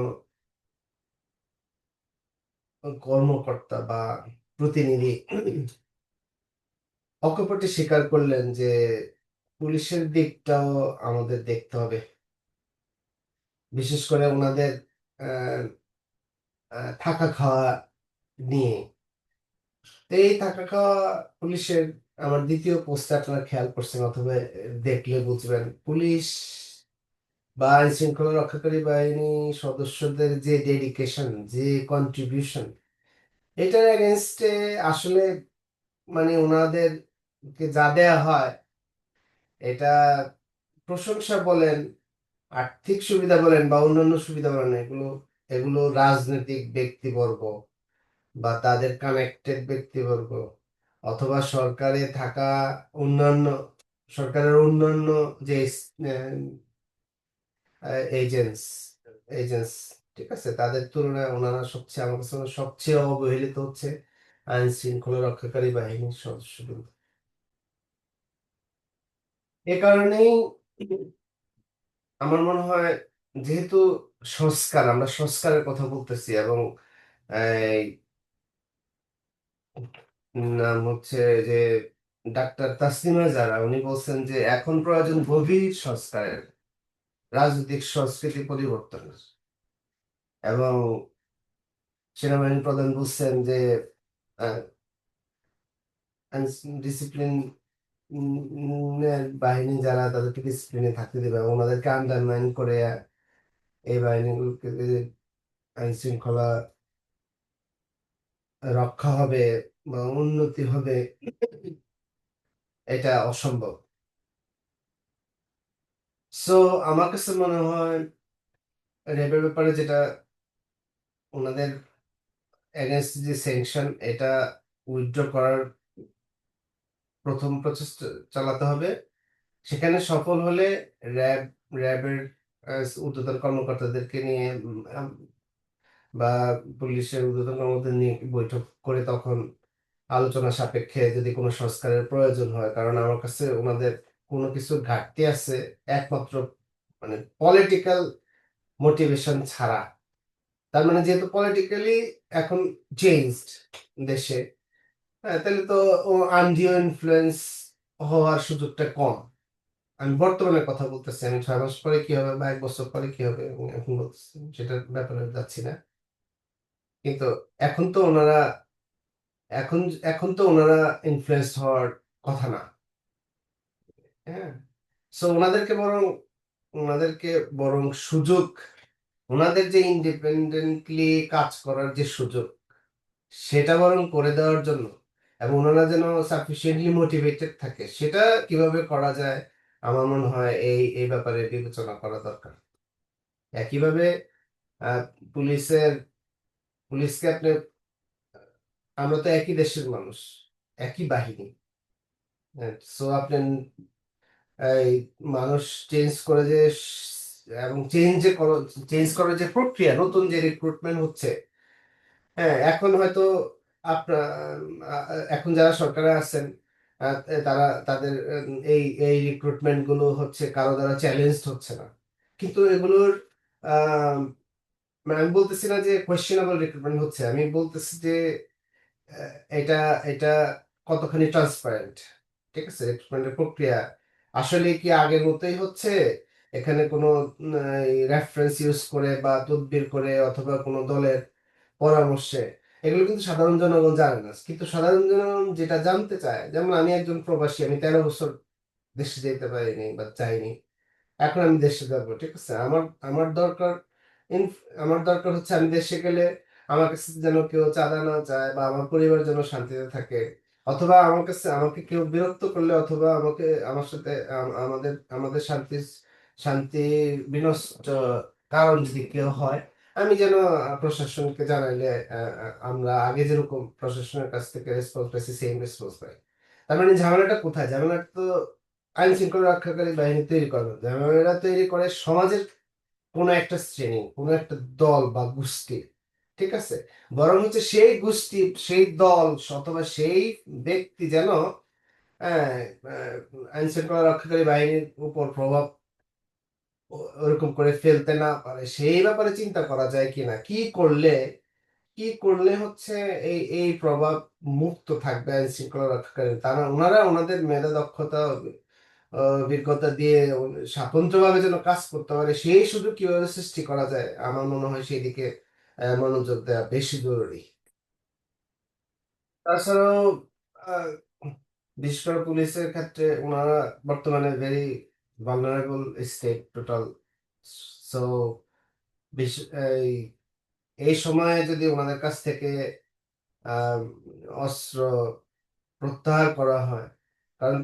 কর্মকর্তা বা প্রতিনিধি অকপটে স্বীকার করলেন যে পুলিশের দিকটাও আমাদের দেখতে হবে, বিশেষ করে ওনাদের আহ, থাকা খাওয়া নিয়ে। তো এই থাকা খাওয়া পুলিশের, আমার দ্বিতীয় পোস্টে আপনারা খেয়াল করছেন অথবা দেখলে বুঝবেন, পুলিশ বা আইন শৃঙ্খলা রক্ষাকারী বাহিনী সদস্যদের যে ডেডিকেশন, যে কন্ট্রিবিউশন, এটার এগেনস্টে আসলে মানে ওনাদেরকে যা দেয়া হয়, এটা প্রশংসা বলেন, আর্থিক সুবিধা বলেন বা অন্যান্য সুবিধা বলেন, এগুলো এগুলো রাজনৈতিক ব্যক্তিবর্গ বা তাদের কানেক্টেড ব্যক্তিবর্গ অথবা অন্যান্য অন্যান্য যে এজেন্টস এজেন্টস ঠিক আছে, তাদের তুলনায় ওনারা সবচেয়ে, আমার কাছে মনে হয় সবচেয়ে অবহেলিত হচ্ছে আইন শৃঙ্খলা রক্ষাকারী বাহিনীর সদস্যবৃন্দ। এ কারণেই আমার মনে হয়, যেহেতু আমরা সংস্কারের কথা বলতেছি এবং এই নাম হচ্ছে যে ডাক্তার তাসলিমা যারা, উনি বলছেন যে এখন প্রয়োজন গভীর সংস্কারের, রাজনৈতিক সংস্কৃতি পরিবর্তনের। এবং সেনাবাহিনী প্রধান বলছেন যে ডিসিপ্লিন বাহিনী যারা, তাদেরকে ডিসিপ্লিনে থাকতে দেবে এবং ওনাদেরকে আন্ডারমাইন করে এই বাহিনীগুলোকে আইন শৃঙ্খলা রক্ষা হবে বা উন্নতি হবে, এটা অসম্ভব। সো আমার কাছে মনে হয় র্যাবের ব্যাপারে যেটা, ওনাদের এগেনস্ট যে স্যাংশন, এটা উইথড্র করার প্রথম প্রচেষ্টা চালাতে হবে। সেখানে সফল হলে র্যাব র্যাবের ঊর্ধ্বতন কর্মকর্তাদেরকে নিয়ে বা পুলিশের ঊর্ধ্বতন কর্মকর্তাদের নিয়ে বৈঠক করে তখন আলোচনা সাপেক্ষে যদি কোনো সংস্কারের প্রয়োজন হয়, কারণ আমার কাছে ওনাদের কোনো কিছু ঘাটতি আছে একমাত্র মানে পলিটিক্যাল মোটিভেশন ছাড়া। তার মানে যেহেতু পলিটিক্যালি এখন চেঞ্জড দেশে, হ্যাঁ, তাহলে তো ও আনডিও ইনফ্লুয়েন্স হওয়ার সুযোগটা কম। আমি বর্তমানে কথা বলতেছি, আমি 6 মাস পরে কি হবে বা 1 বছর পরে কি হবে আমি এখন বলতেছি, সেটার ব্যাপারে যাচ্ছি না। কিন্তু এখন তো ওনারা এখন এখন তো ওনারা ইনফ্লুয়েন্স হওয়ার কথা না। হ্যাঁ, সো ওনাদেরকে বরং সুযোগ, ওনাদের যে ইন্ডিপেন্ডেন্টলি কাজ করার যে সুযোগ, সেটা বরং করে দেওয়ার জন্য, এবং ওনারা যেন সাফিসিয়েন্টলি মোটিভেটেড থাকে, সেটা কিভাবে করা যায় আমার মনে হয় এই ব্যাপারে বিবেচনা করা দরকার। একইভাবে আহ, পুলিশের পুলিশকে আপনি, আমরা তো একই দেশের মানুষ, একই বাহিনী। সো আপনি এই মানুষ চেঞ্জ করে যে এবং চেঞ্জ করার যে প্রক্রিয়া, নতুন যে রিক্রুটমেন্ট হচ্ছে, হ্যাঁ, এখন হয়তো আপনার এখন যারা সরকারে আছেন, তাদের এই রিক্রুটমেন্ট গুলো হচ্ছে কারো দ্বারা চ্যালেঞ্জ হচ্ছে না, কিন্তু এগুলোর আহ, মানে আমি বলতেছি না যে কোয়েশ্চেনেবল রিক্রুটমেন্ট হচ্ছে, আমি বলতেছি যে এটা এটা কতখানি ট্রান্সপারেন্ট, ঠিক আছে, রিক্রুটমেন্টের প্রক্রিয়া আসলে কি আগের মতোই হচ্ছে, এখানে কোনো রেফারেন্স ইউজ করে বা তদবির করে অথবা কোনো দলের পরামর্শে, এগুলো কিন্তু সাধারণ জনগণ জানে না, কিন্তু সাধারণ জনগণ যেটা জানতে চায়, যেমন আমি একজন প্রবাসী, আমি 13 বছর দেশে যেতে পারিনি বা চাইনি, এখন আমি দেশে যাবো, ঠিক আছে, আমার দরকার আমার দরকার হচ্ছে আমি দেশে গেলে আমার কাছে যেন কেউ চাঁদা না চায় বা আমার পরিবার যেন শান্তিতে থাকে, অথবা আমার কাছে আমাকে কেউ বিরক্ত করলে অথবা আমার সাথে আমাদের আমাদের শান্তি বিনষ্ট কারণ যদি কেউ হয়, আমি যেন প্রশাসনকে জানাইলে আমরা আগে যেরকম প্রশাসনের কাছ থেকে রেসপন্স পাইছি সেম রেসপন্স পাই। তার মানে ঝামেলাটা কোথায়? ঝামেলাটা তো আইন শৃঙ্খলা রক্ষাকারী বাহিনী তৈরি করে না। ঝামেলা তৈরি করে সমাজের কোনো একটা শ্রেণী, কোনো একটা দল বা গোষ্ঠী, ঠিক আছে, বরং হচ্ছে সেই গোষ্ঠী, সেই দল অথবা সেই ব্যক্তি যেন আহ, আহ, আইন শৃঙ্খলা রক্ষাকারী বাহিনীর উপর প্রভাব ওরকম করে ফেলতে না পারে, সেই ব্যাপারে চিন্তা করা যায় কিনা, কি করলে হচ্ছে এই প্রভাব মুক্ত থাকবে আইন শৃঙ্খলা রক্ষাকারী, তারা ওনারা ওনাদের মেধা দক্ষতা অভিজ্ঞতা দিয়ে স্বতন্ত্রভাবে যেন কাজ করতে পারে, সেই সুযোগ কিভাবে সৃষ্টি করা যায় আমার মনে হয় সেই দিকে মনোযোগ দেওয়া বেশি জরুরি। তাছাড়াও আহ, বিশেষ করে পুলিশের ক্ষেত্রে ওনারা বর্তমানে very vulnerable state total. So এই এই সময়ে যদি ওনাদের কাছ থেকে আহ, অস্ত্র প্রত্যাহার করা হয়, কারণ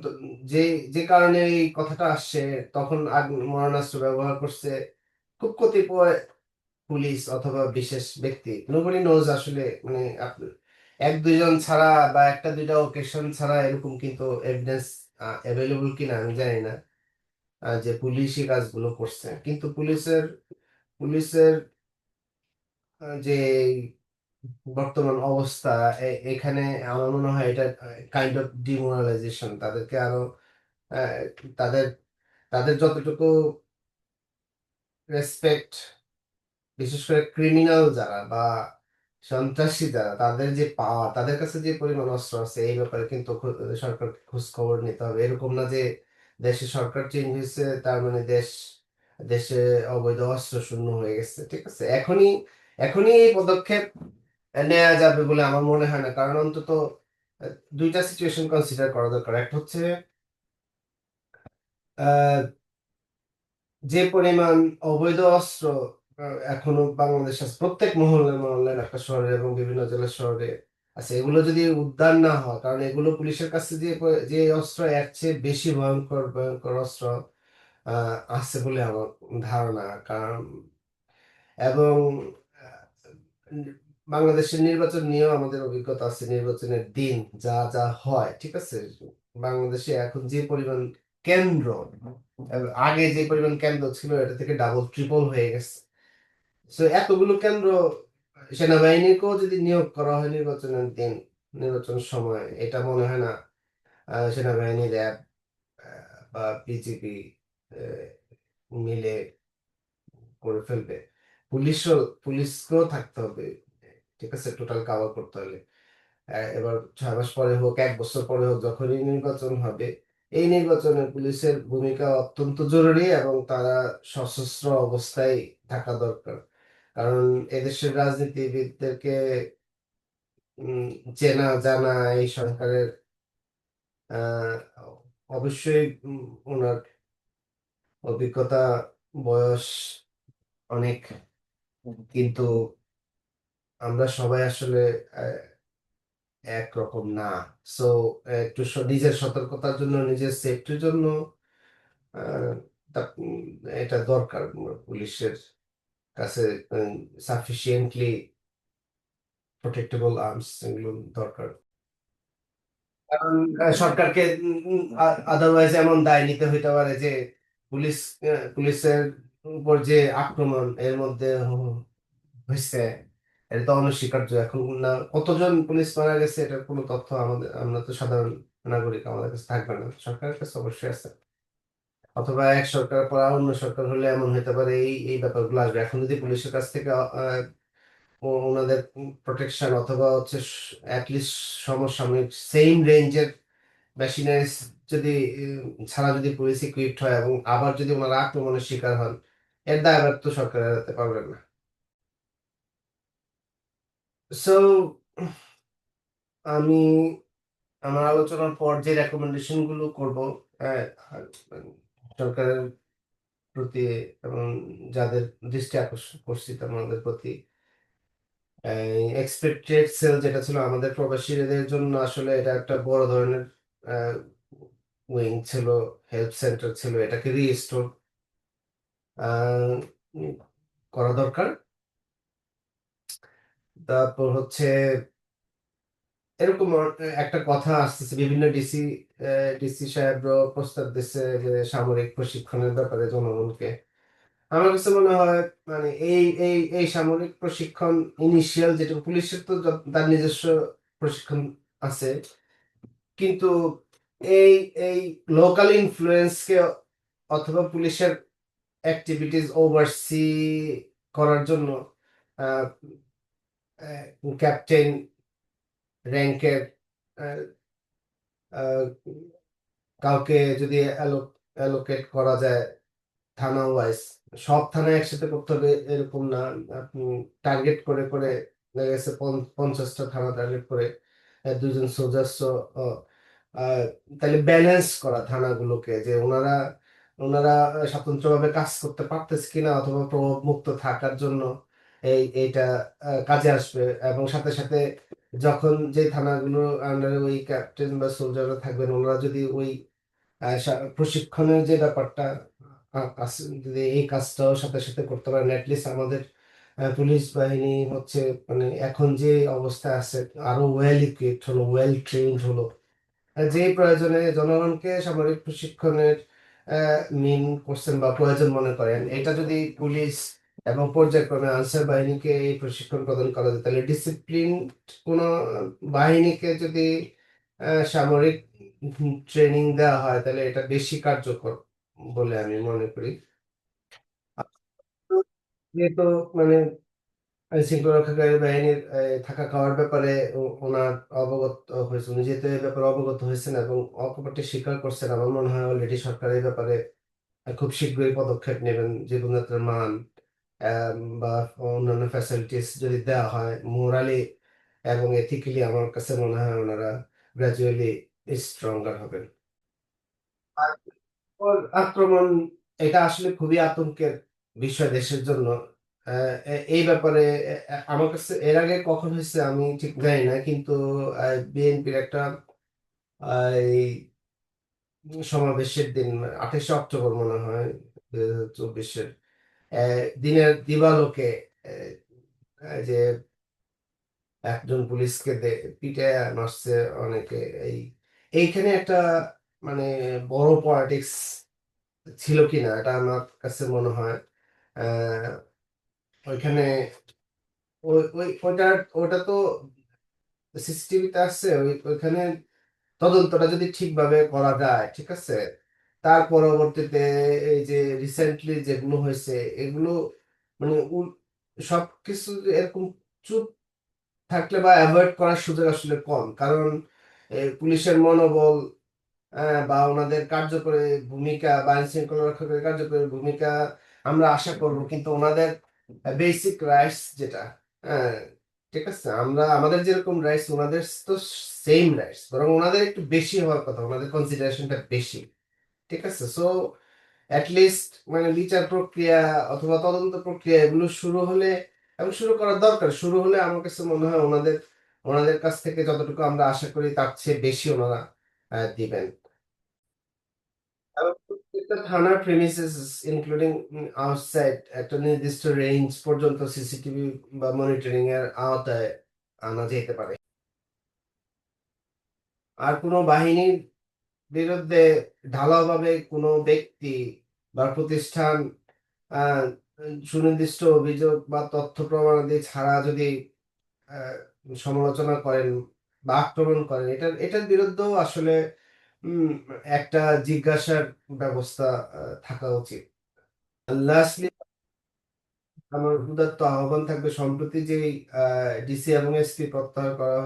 যে যে কারণে এই কথাটা আসছে, তখন মারণাস্ত্র ব্যবহার করছে খুব কতিপয় পুলিশ অথবা বিশেষ ব্যক্তি, নোবডি নোজ আসলে, মানে আপনি এক দুইজন ছাড়া বা একটা দুইটা ওকেশন ছাড়া এরকম কিন্তু এভিডেন্স অ্যাভেলেবল কিনা আমি জানি না, যে পুলিশই কাজগুলো করছে, কিন্তু পুলিশের যে বর্তমান অবস্থা, এখানে আমার মনে হয় এটা কাইন্ড অফ ডিমোরালাইজেশন, তাদেরকে আরো আহ, তাদের তাদের যতটুকু রেসপেক্ট, বিশেষ করে ক্রিমিনাল যারা বা সন্ত্রাসী যারা, তাদের যে পাওয়ার, তাদের কাছে যে পরিমাণ অস্ত্র আছে, এই ব্যাপারে কিন্তু সরকারকে খোঁজ খবর নিতে হবে। এরকম না যে দেশে সরকার চেঞ্জ হয়েছে তার মানে দেশে অবৈধ অস্ত্র শূন্য হয়ে গেছে, ঠিক আছে, এখনই এখনই এই পদক্ষেপ নেওয়া যাবে বলে আমার মনে হয় না, কারণ অন্তত দুইটা সিচুয়েশন কনসিডার করা দরকার। একটা হচ্ছে যে পরিমাণ অবৈধ অস্ত্র এখনো বাংলাদেশ আছে, প্রত্যেক মহল্লায় মহল্লায়, ঢাকা শহরে এবং বিভিন্ন জেলা শহরে আছে, এগুলো যদি উদ্ধার না হয়, কারণ এগুলো পুলিশের কাছে যে অস্ত্র এর চেয়ে বেশি ভয়ঙ্কর ভয়ঙ্কর অস্ত্র আছে বলে আমার ধারণা, কারণ এবং আহ, বাংলাদেশের নির্বাচন নিয়েও আমাদের অভিজ্ঞতা আছে, নির্বাচনের দিন যা যা হয়, ঠিক আছে, বাংলাদেশে এখন যে পরিমাণ কেন্দ্র, আগে যে পরিমাণ কেন্দ্র ছিল এটা থেকে ডাবল ট্রিপল হয়ে গেছে। তো এতগুলো কেন্দ্র, সেনাবাহিনীকেও যদি নিয়োগ করা হয় নির্বাচনের দিন, নির্বাচনের সময়, এটা মনে হয় না সেনাবাহিনী, র্যাব বা বিজেপি মিলে করে ফেলবে। পুলিশও পুলিশকেও থাকতে হবে, ঠিক আছে, টোটাল কাভার করতে হলে। এবার 6 মাস পরে হোক, 1 বছর পরে হোক, যখনই নির্বাচন হবে, এই নির্বাচনে পুলিশের ভূমিকা অত্যন্ত জরুরি এবং তারা সশস্ত্র অবস্থায় থাকা দরকার। কারণ এদেশের রাজনীতিবিদদেরকে উম, চেনা জানা এই সরকারের আহ, অবশ্যই ওনার অভিজ্ঞতা, বয়স অনেক, কিন্তু আমরা সবাই আসলে আহ, একরকম না। সো একটু নিজের সতর্কতার জন্য, নিজের সেফটির জন্য আহ, এটা দরকার পুলিশের কাছে সাফিসিয়েন্টলি প্রোটেক্টেবল আর্মস এগুলো দরকার। কারণ সরকারকে আদারওয়াইজ এমন দায় নিতে হইতে পারে যে পুলিশ পুলিশের উপর যে আক্রমণ এর মধ্যে হয়েছে, এটা তো অনস্বীকার্য। এখন না কতজন পুলিশ মারা গেছে এটার কোনো তথ্য আমরা তো সাধারণ নাগরিক, আমাদের কাছে থাকবে না, সরকারের কাছে অবশ্যই আছে। অথবা এক সরকার পর অন্য সরকার হলে এমন হতে পারে এই এই ব্যাপারগুলো আসবে। এখন যদি পুলিশের কাছ থেকে ওনাদের প্রোটেকশন অথবা হচ্ছে অ্যাটলিস্ট সমসাময়িক সেম রেঞ্জের মেশিনারিজ যদি ছাড়া যদি পুলিশ ইকুইপড হয় এবং আবার যদি ওনারা আক্রমণের শিকার হন, এর দায়ভার তো সরকার এড়াতে পারবেন না। সো আমি আমার আলোচনার পর যে রেকমেন্ডেশন গুলো করব আর, সরকারের প্রতি এবং যাদের দৃষ্টি আকর্ষণ করছি আমাদের প্রতি, এক্সপেক্টেড সেল যেটা ছিল আমাদের প্রবাসীদের জন্য, আসলে এটা একটা বড় ধরনের উইং ছিল, হেল্প সেন্টার ছিল, এটাকে রিস্টোর করা দরকার। তারপর হচ্ছে এরকম একটা কথা আসতেছে, বিভিন্ন ডিসি সাহেবরা প্রস্তাব দিচ্ছে যে সামরিক প্রশিক্ষণের ব্যাপারে জনগণকে। আমার কাছে মনে হয় মানে এই সামরিক প্রশিক্ষণ ইনিশিয়াল যেটা পুলিশের তো তার নিজস্ব প্রশিক্ষণ আছে, কিন্তু এই এই লোকাল ইনফ্লুয়েন্সকে অথবা পুলিশের অ্যাক্টিভিটিস ওভারসি করার জন্য ক্যাপ্টেন র্যাঙ্কের কাউকে যদি অ্যালোকেট করা যায় থানা ওয়াইজ, সব থানায় একসাথে করতে হবে এরকম না। আপনি টার্গেট করে করে দেখা গেছে 50টা থানা টার্গেট করে দুজন সোলজার্স, তাহলে ব্যালেন্স করা থানাগুলোকে, যে ওনারা ওনারা স্বতন্ত্রভাবে কাজ করতে পারতেছে কিনা অথবা প্রভাব মুক্ত থাকার জন্য এইটা কাজে আসবে। এবং সাথে সাথে যখন যে থানাগুলো আন্ডারে ওই ক্যাপ্টেন বা সোলজাররা থাকবেন, ওনারা যদি ওই প্রশিক্ষণের যে ব্যাপারটা আছে, যদি এই কাজটাও সাথে সাথে করতে পারেন, অ্যাটলিস্ট আমাদের পুলিশ বাহিনী হচ্ছে মানে এখন যে অবস্থা আছে আরো ওয়েল ইকুইপড হলো, ওয়েল ট্রেন্ড হলো। যে প্রয়োজনে জনগণকে সামরিক প্রশিক্ষণের মিন করছেন বা প্রয়োজন মনে করেন, এটা যদি পুলিশ এবং পর্যায়ক্রমে আনসার বাহিনীকে এই প্রশিক্ষণ প্রদান করা যায়, তাহলে ডিসিপ্লিন কোন বাহিনীকে যদি সামরিক ট্রেনিং দেওয়া হয়, তাহলে এটা বেশি কার্যকর বলে আমি মনে করি। যেহেতু মানে আইন শৃঙ্খলা রক্ষাকারী বাহিনীর থাকা খাওয়ার ব্যাপারে ওনার অবগত হয়েছে, উনি যেহেতু এই ব্যাপারে অবগত হয়েছেন এবং অকপটে স্বীকার করছেন, আমার মনে হয় অলরেডি সরকার এই ব্যাপারে খুব শীঘ্রই পদক্ষেপ নেবেন। জীবনযাত্রার মান বা অন্যান্য ফ্যাসিলিটিস যদি দেওয়া হয় মোরালি এবং এথিক্যালি, আমার কাছে মনে হয় ওনারা গ্রাজুয়ালি স্ট্রঙ্গার হবেন। আর ওর আক্রমণ, এটা আসলে খুবই আতঙ্কের বিষয় দেশের জন্য। এই ব্যাপারে আমার কাছে এর আগে কখন হয়েছে আমি ঠিক জানি না, কিন্তু বিএনপির একটা এই সমাবেশের দিন 28শে অক্টোবর মনে হয় 2024-এর দিনের দিবালোকে যে একজন পুলিশকে পিটে মারছে অনেকে, এই এইখানে একটা মানে বড় পলিটিক্স ছিল কিনা এটা আমার কাছে মনে হয়। আহ ওইখানে ওইটা ওটা তো সিসিটিভিতে আসছে, ওইখানে তদন্তটা যদি ঠিকভাবে করা যায়, ঠিক আছে, তার পরবর্তীতে এই যে রিসেন্টলি যেগুলো হয়েছে এগুলো মানে সবকিছু এরকম চুপ থাকলে বা অ্যাভয়েড করার সুযোগ আসলে কম, কারণ পুলিশের মনোবল বা ওনাদের কার্যকরী ভূমিকা বা আইন শৃঙ্খলা রক্ষাকারী কার্যকরী ভূমিকা আমরা আশা করব, কিন্তু ওনাদের বেসিক রাইটস যেটা, হ্যাঁ, ঠিক আছে, আমরা আমাদের যেরকম রাইটস ওনাদের তো সেম রাইটস, বরং ওনাদের একটু বেশি হওয়ার কথা, ওনাদের কনসিডারেশনটা বেশি। ঠিক আছে, সো লিস্ট মানে বিচার প্রক্রিয়া অথবা তদন্ত প্রক্রিয়া এগুলো শুরু হলে এবং শুরু করার দরকার, শুরু হলে আমার কাছে মনে হয় ওনাদের ওনাদের কাছ থেকে যতটুকু আমরা আশা করি তার চেয়ে বেশি ওনারা দিবেন। এবং প্রত্যেকটা থানার প্রেমিসেস ইনক্লুডিং আউটসাইড একটা নির্দিষ্ট রেঞ্জ পর্যন্ত সিসিটিভি বা মনিটরিং এর আওতায় আনা যেতে পারে। আর কোনো বাহিনীর বিরুদ্ধে ঢালাওভাবে কোনো ব্যক্তি বা প্রতিষ্ঠান আহ, সুনির্দিষ্ট অভিযোগ বা তথ্য প্রমাণাদি ছাড়া যদি আহ, সমালোচনা করেন বা আক্রমণ করেন, এটার বিরুদ্ধেও আসলে উম, একটা জিজ্ঞাসার ব্যবস্থা থাকা উচিত। লাস্টলি আমার উদাত্ত আহ্বান থাকবে, সম্প্রতি যে ডিসি এবং এসপি প্রত্যাহার করা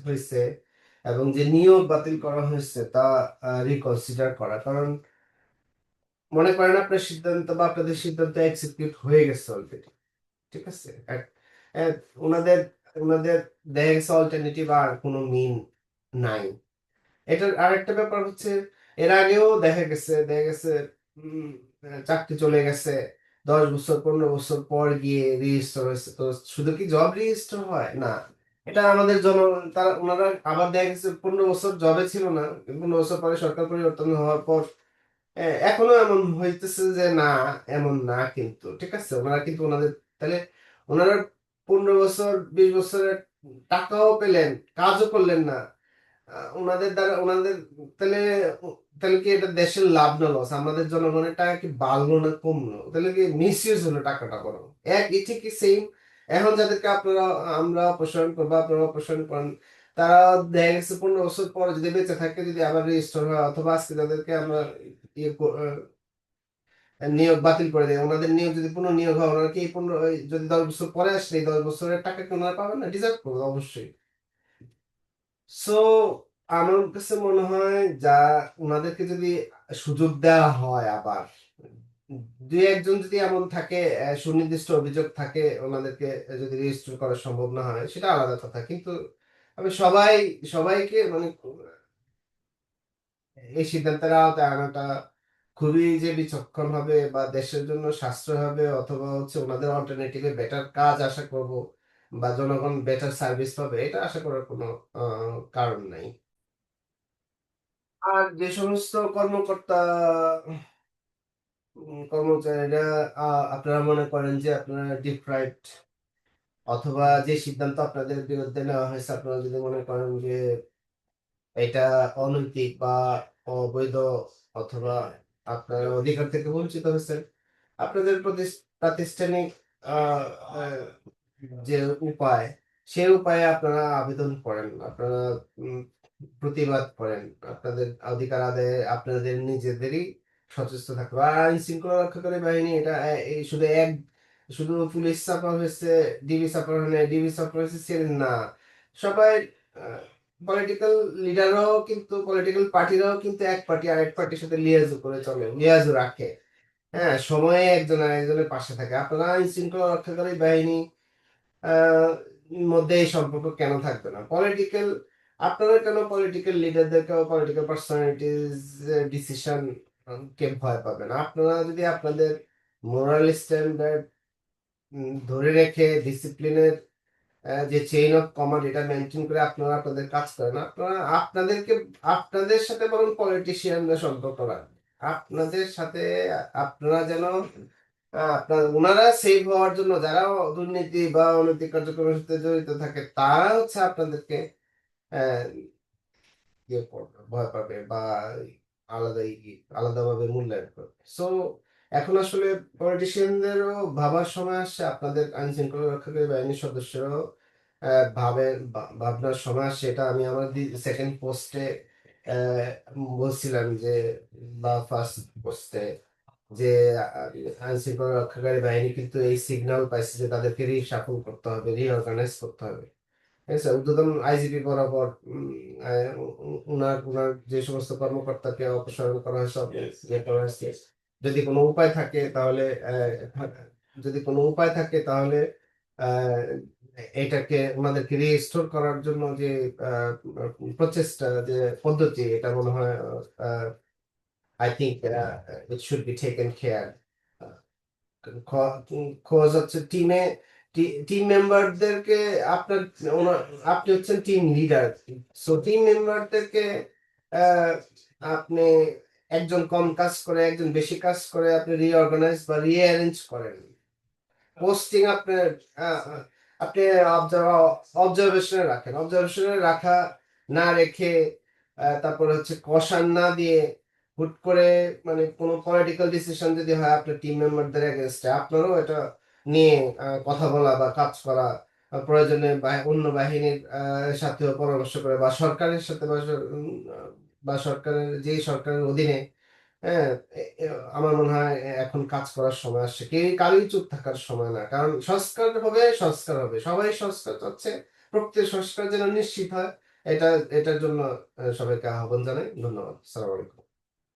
হয়েছে এবং যে নিয়োগ বাতিল করা হয়েছে তা রিকনসিডার করা, কারণ মনে করেন আপনার সিদ্ধান্ত বা আপনাদের সিদ্ধান্ত এক্সিকিউট হয়ে গেছে অলরেডি। ঠিক আছে, এক- ওনাদের ওনাদের দেখা গেছে অল্টারনেটিভ আর কোনো মিন নাই। এটার আরেকটা ব্যাপার হচ্ছে, এর আগেও দেখা গেছে উম, চাকরি চলে গেছে, 10 বছর 15 বছর পর গিয়ে রেজিস্টার হয়েছে, তো শুধু কি জব রেজিস্টার হয় না, এটা আমাদের জন তারা ওনারা আবার দেখা গেছে 15 বছর জবে ছিল না, 15 বছর পরে সরকার পরিবর্তন হওয়ার পর এখনো এমন হইতেছে যে না, এমন না কিন্তু, ঠিক আছে, ওনারা কিন্তু ওনাদের তাহলে ওনারা 15 বছর 20 বছরের টাকাও পেলেন, কাজও করলেন না। ওনাদের দ্বারা ওনাদের তাহলে তাহলে কি এটা দেশের লাভ না লস, আমাদের জনগণের টাকা কি বাড়লো না কমলো, তাহলে কি মিসইউজ হলো টাকাটা, বরং একই ঠিকই সেম। এখন যাদেরকে আপনারা আমরা অপসারণ করবো, আপনারা অপসারণ করেন, তারা দেখা গেছে 15 বছর পরে যদি বেঁচে থাকে, যদি আবার রেজিস্টার হয়, অথবা আজকে যাদেরকে আমরা ইয়ে নিয়োগ বাতিল করে দেয়, ওনাদের নিয়োগ যদি পুনঃনিয়োগ হয়, ওনারা কি এই 15 যদি 10 বছর পরে আসলে এই 10 বছরের টাকা কি ওনারা পাবেন না? ডিজার্ভ করবে অবশ্যই। সো আমার কাছে মনে হয় যা ওনাদেরকে যদি সুযোগ দেওয়া হয় আবার, দুই একজন যদি এমন থাকে, সুনির্দিষ্ট অভিযোগ থাকে, ওনাদেরকে যদি রেজিস্টার করা সম্ভব না হয় সেটা আলাদা কথা, কিন্তু আমি সবাইকে মানে এই সিদ্ধান্তের আওতায় আনাটা খুবই যে বিচক্ষণ হবে বা দেশের জন্য সাশ্রয় হবে, অথবা হচ্ছে ওনাদের অল্টারনেটিভে বেটার কাজ আশা করব বা জনগণ বেটার সার্ভিস পাবে, এটা আশা করার কোনো কারণ নাই। আর যে সমস্ত কর্মকর্তা কর্মচারীরা আপনারা মনে করেন যে আপনারা ডিপ্রাইভড, অথবা যে সিদ্ধান্ত আপনাদের বিরুদ্ধে নেওয়া হয়েছে আপনারা যদি মনে করেন যে এটা অনৈতিক বা অবৈধ, অথবা আপনার অধিকার থেকে বঞ্চিত হয়েছেন, আপনাদের প্রাতিষ্ঠানিক আহ, আহ, যে উপায়, সেই উপায়ে আপনারা আবেদন করেন, আপনারা উম, প্রতিবাদ করেন, আপনাদের অধিকার আদায়ে আপনাদের নিজেদেরই সচেষ্ট থাকবে। আর আইন শৃঙ্খলা রক্ষাকারী বাহিনী এটা এই শুধু পুলিশ চাপা হয়েছে, ডিবি চাপা হলে ডিবি চাপা হয়েছে সেদিন না, সবাই পলিটিক্যাল লিডাররাও কিন্তু পলিটিক্যাল পার্টিরাও কিন্তু এক পার্টি আরেক পার্টির সাথে লিয়াজও করে চলে, লিয়াজও রাখে। হ্যাঁ, সময়ে একজন আরেকজনের পাশে থাকে। আপনারা আইন শৃঙ্খলা রক্ষাকারী বাহিনী আহ, মধ্যে এই সম্পর্ক কেন থাকবে না? আপনারা কেন পলিটিক্যাল লিডারদেরকে, পলিটিক্যাল পার্সোনালিটিজ ডিসিশন কে ভয় পাবেন? আপনারা যদি আপনাদের মোরাল স্ট্যান্ডার্ড ধরে রেখে ডিসিপ্লিনের যে চেইন অফ কমান্ড এটা মেনটেন করে আপনারা আপনাদের কাজ করেন, আপনাদের সাথে বরং পলিটিশিয়ানদের সম্পর্ক রাখবে আপনাদের সাথে। আপনারা যেন আপনার ওনারা সেভ হওয়ার জন্য, যারা দুর্নীতি বা অনৈতিক কার্যক্রমের সাথে জড়িত থাকে, তারা হচ্ছে আপনাদেরকে আহ, ইয়ে করবে, ভয় পাবে বা আলাদাভাবে মূল্যায়ন করবে। সো এখন আসলে পলিটিশিয়ানদেরও ভাবার সময় আসছে, আপনাদের আইন শৃঙ্খলা রক্ষাকারী বাহিনীর সদস্যরাও ভাবনার সময় আসছে। এটা আমি আমার সেকেন্ড পোস্টে বলছিলাম যে, বা ফার্স্ট পোস্টে, যে আইন শৃঙ্খলা রক্ষাকারী বাহিনী কিন্তু এই সিগন্যাল পাইছে যে তাদেরকে রিশাফল করতে হবে, রিঅর্গানাইজ করতে হবে। ঠিক আছে, ঊর্ধ্বতন আইজিপি বরাবর উনার উনার যে সমস্ত কর্মকর্তাকে অপসারণ করা হয় সব ইয়ে করা হয়েছে। যদি কোনো উপায় থাকে তাহলে যদি কোনো উপায় থাকে তাহলে আহ, এটাকে ওনাদেরকে রিস্টোর করার জন্য যে আহ, প্রচেষ্টা, যে পদ্ধতি, এটা মনে হয় I think it should be taken care. খোঁজ হচ্ছে টিম মেম্বারদেরকে আপনার আপনি হচ্ছেন টিম লিডার। সো টিম মেম্বারদেরকে আপনি একজন কম কাজ করে একজন বেশি কাজ করে আপনি রিঅর্গানাইজ বা রিঅ্যারেঞ্জ করেন। পোস্টিং আপনার আহ, আহ, আপনি অবজারভেশনে রাখেন, অবজারভেশনে রাখা না রেখে তারপর হচ্ছে কশান না দিয়ে হুট করে মানে কোনো পলিটিক্যাল ডিসিশন যদি হয় আপনার টিম মেম্বারদের এগেনস্টে, আপনারও এটা নিয়ে কথা বলা বা কাজ করা, প্রয়োজনে অন্য বাহিনীর সাথেও পরামর্শ করে বা সরকারের সাথে বা সরকারের সরকারের অধীনে, হ্যাঁ, আমার মনে হয় এখন কাজ করার সময় আসছে, কারোই চুপ থাকার সময় না। কারণ সংস্কার হবে, সংস্কার হবে, সবাই সংস্কার চাচ্ছে, প্রত্যেক সংস্কার যেন নিশ্চিত হয়। এটা এটার জন্য সবাইকে আহ্বান জানাই। ধন্যবাদ। সালাম আলাইকুম।